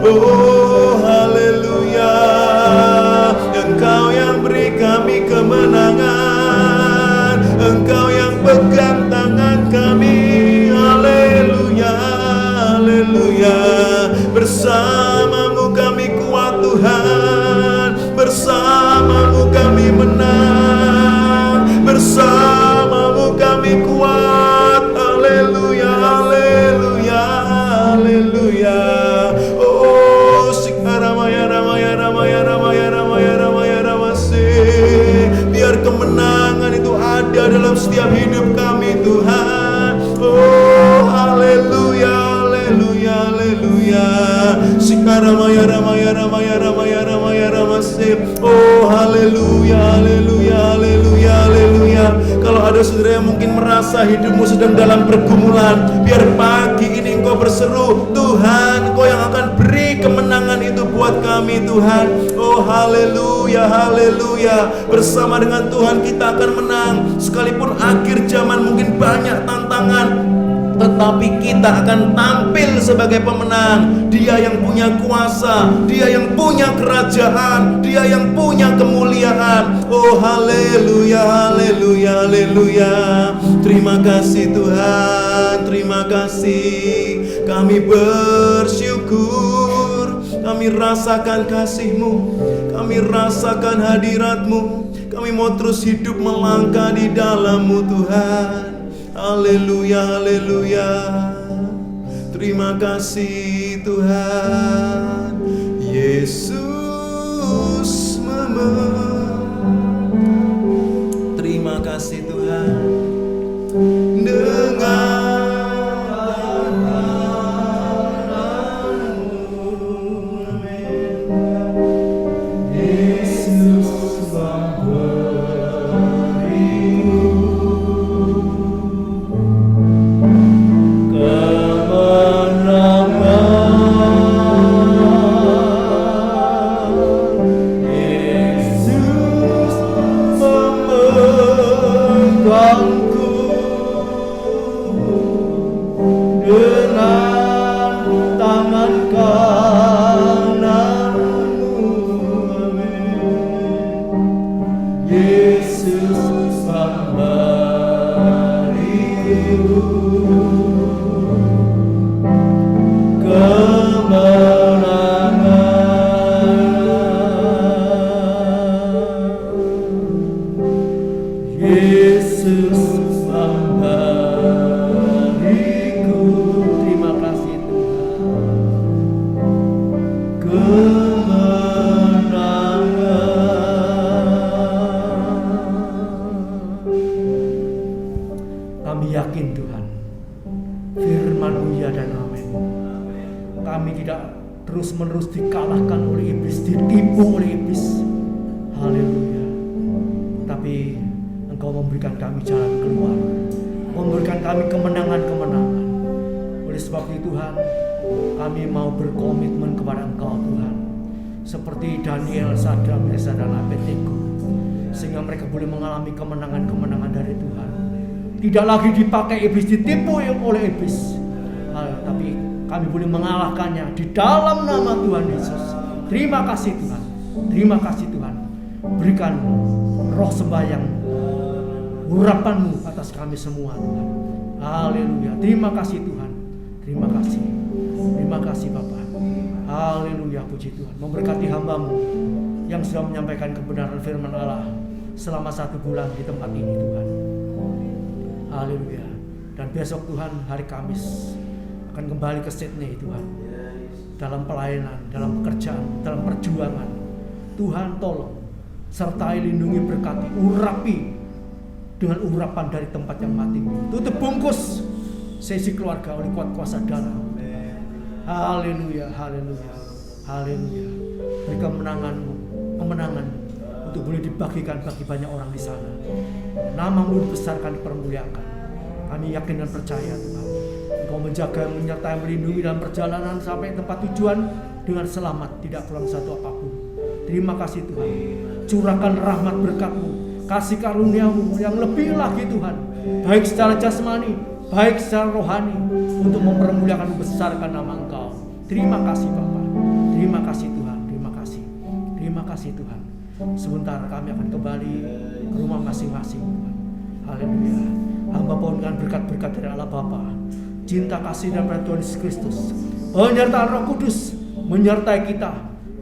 Oh haleluya, Engkau yang beri kami kemenangan, Engkau yang pegang tangan kami. Haleluya, haleluya. Bersamamu kami kuat Tuhan, bersamamu kami menang, bersamamu kami kuat. Haleluya, haleluya, haleluya. Oh Sikharamaya Ramaya Ramaya Ramaya Ramaya Ramaya Ramase. Biar kemenangan itu ada dalam setiap hidup kami Tuhan. Oh haleluya, haleluya, haleluya. Sikharamaya Ramaya Ramaya Ramaya Ramaya Ramase. Oh haleluya, haleluya, haleluya, haleluya. Kalau ada saudara yang mungkin merasa hidupmu sedang dalam pergumulan, biar pagi ini engkau berseru, Tuhan, Engkau yang akan beri kemenangan itu buat kami Tuhan. Oh haleluya, haleluya. Bersama dengan Tuhan kita akan menang. Sekalipun akhir zaman mungkin banyak tantangan, tetapi kita akan tampil sebagai pemenang. Dia yang punya kuasa, Dia yang punya kerajaan, Dia yang punya kemuliaan. Oh haleluya, haleluya, haleluya. Terima kasih Tuhan, terima kasih. Kami bersyukur, kami rasakan kasih-Mu, kami rasakan hadirat-Mu. Kami mau terus hidup melangkah di dalam-Mu Tuhan. Haleluya, haleluya. Terima kasih Tuhan. Yesus terima kasih Tuhan. Dengan Yesus terus-menerus dikalahkan oleh iblis, ditipu oleh iblis. Haleluya. Tapi Engkau memberikan kami jalan keluar, memberikan kami kemenangan-kemenangan. Oleh sebab itu Tuhan, kami mau berkomitmen kepada Engkau Tuhan, seperti Daniel, Sadrak, Mesak, dan Abednego, sehingga mereka boleh mengalami kemenangan-kemenangan dari Tuhan. Tidak lagi dipakai iblis, ditipu oleh iblis, tapi kami boleh mengalahkannya di dalam nama Tuhan Yesus. Terima kasih Tuhan. Terima kasih Tuhan. Berikan roh sembahyang, urapan-Mu atas kami semua Tuhan. Haleluya. Terima kasih Tuhan. Terima kasih. Terima kasih Bapa. Haleluya. Puji Tuhan. Memberkati hamba-Mu yang sudah menyampaikan kebenaran firman Allah selama 1 bulan di tempat ini Tuhan. Haleluya. Dan besok Tuhan hari Kamis akan kembali ke Sydney Tuhan, dalam pelayanan, dalam pekerjaan, dalam perjuangan. Tuhan tolong, sertai, lindungi, berkati, urapi dengan urapan dari tempat yang mati. Tutup bungkus sesi keluarga oleh kuat kuasa darah. Haleluya, haleluya, haleluya. Beri kemenangan-Mu, kemenangan untuk untuk boleh dibagikan bagi banyak orang di sana. Nama-Mu dibesarkan, dipermuliakan. Kami yakin dan percaya Tuhan, Engkau menjaga, menyertai, melindungi dalam perjalanan sampai tempat tujuan dengan selamat, tidak kurang satu apapun. Terima kasih Tuhan. Curahkan rahmat berkat-Mu, kasih karunia-Mu yang lebih lagi Tuhan, baik secara jasmani, baik secara rohani, untuk mempermuliakan, membesarkan nama Engkau. Terima kasih Bapa. Terima kasih Tuhan. Terima kasih. Terima kasih Tuhan. Sebentar kami akan kembali ke rumah masing-masing Tuhan. Haleluya. Hamba mohon dengan berkat-berkat dari Allah Bapa, cinta kasih dan Tuhan Yesus Kristus, penyertaan Roh Kudus menyertai kita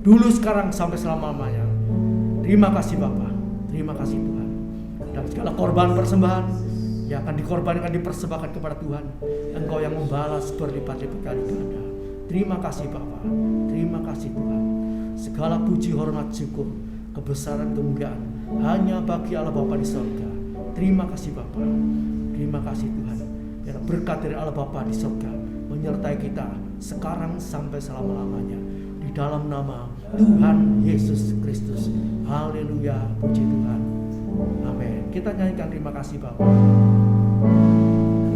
dulu, sekarang, sampai selama-lamanya. Terima kasih Bapa. Terima kasih Tuhan. Dan segala korban persembahan yang akan dikorbankan, dipersembahkan kepada Tuhan, Engkau yang membalas berlipat-lipat kali ganda. Terima kasih Bapa. Terima kasih Tuhan. Segala puji, hormat, syukur, kebesaran, kemuliaan hanya bagi Allah Bapa di surga. Terima kasih Bapa. Terima kasih Tuhan. Biar berkat dari Allah Bapa di surga menyertai kita sekarang sampai selama-lamanya. Di dalam nama Tuhan Yesus Kristus. Haleluya. Puji Tuhan. Amin. Kita nyanyikan terima kasih Bapa.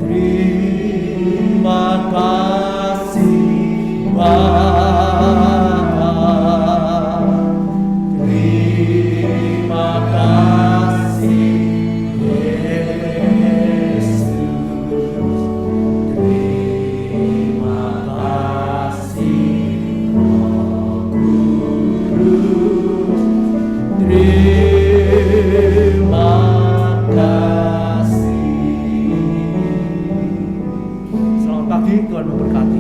Terima kasih Bapa. Terima kasih Yesus. Terima kasih Roh Kudus. Terima kasih. Selamat pagi, Tuhan memberkati.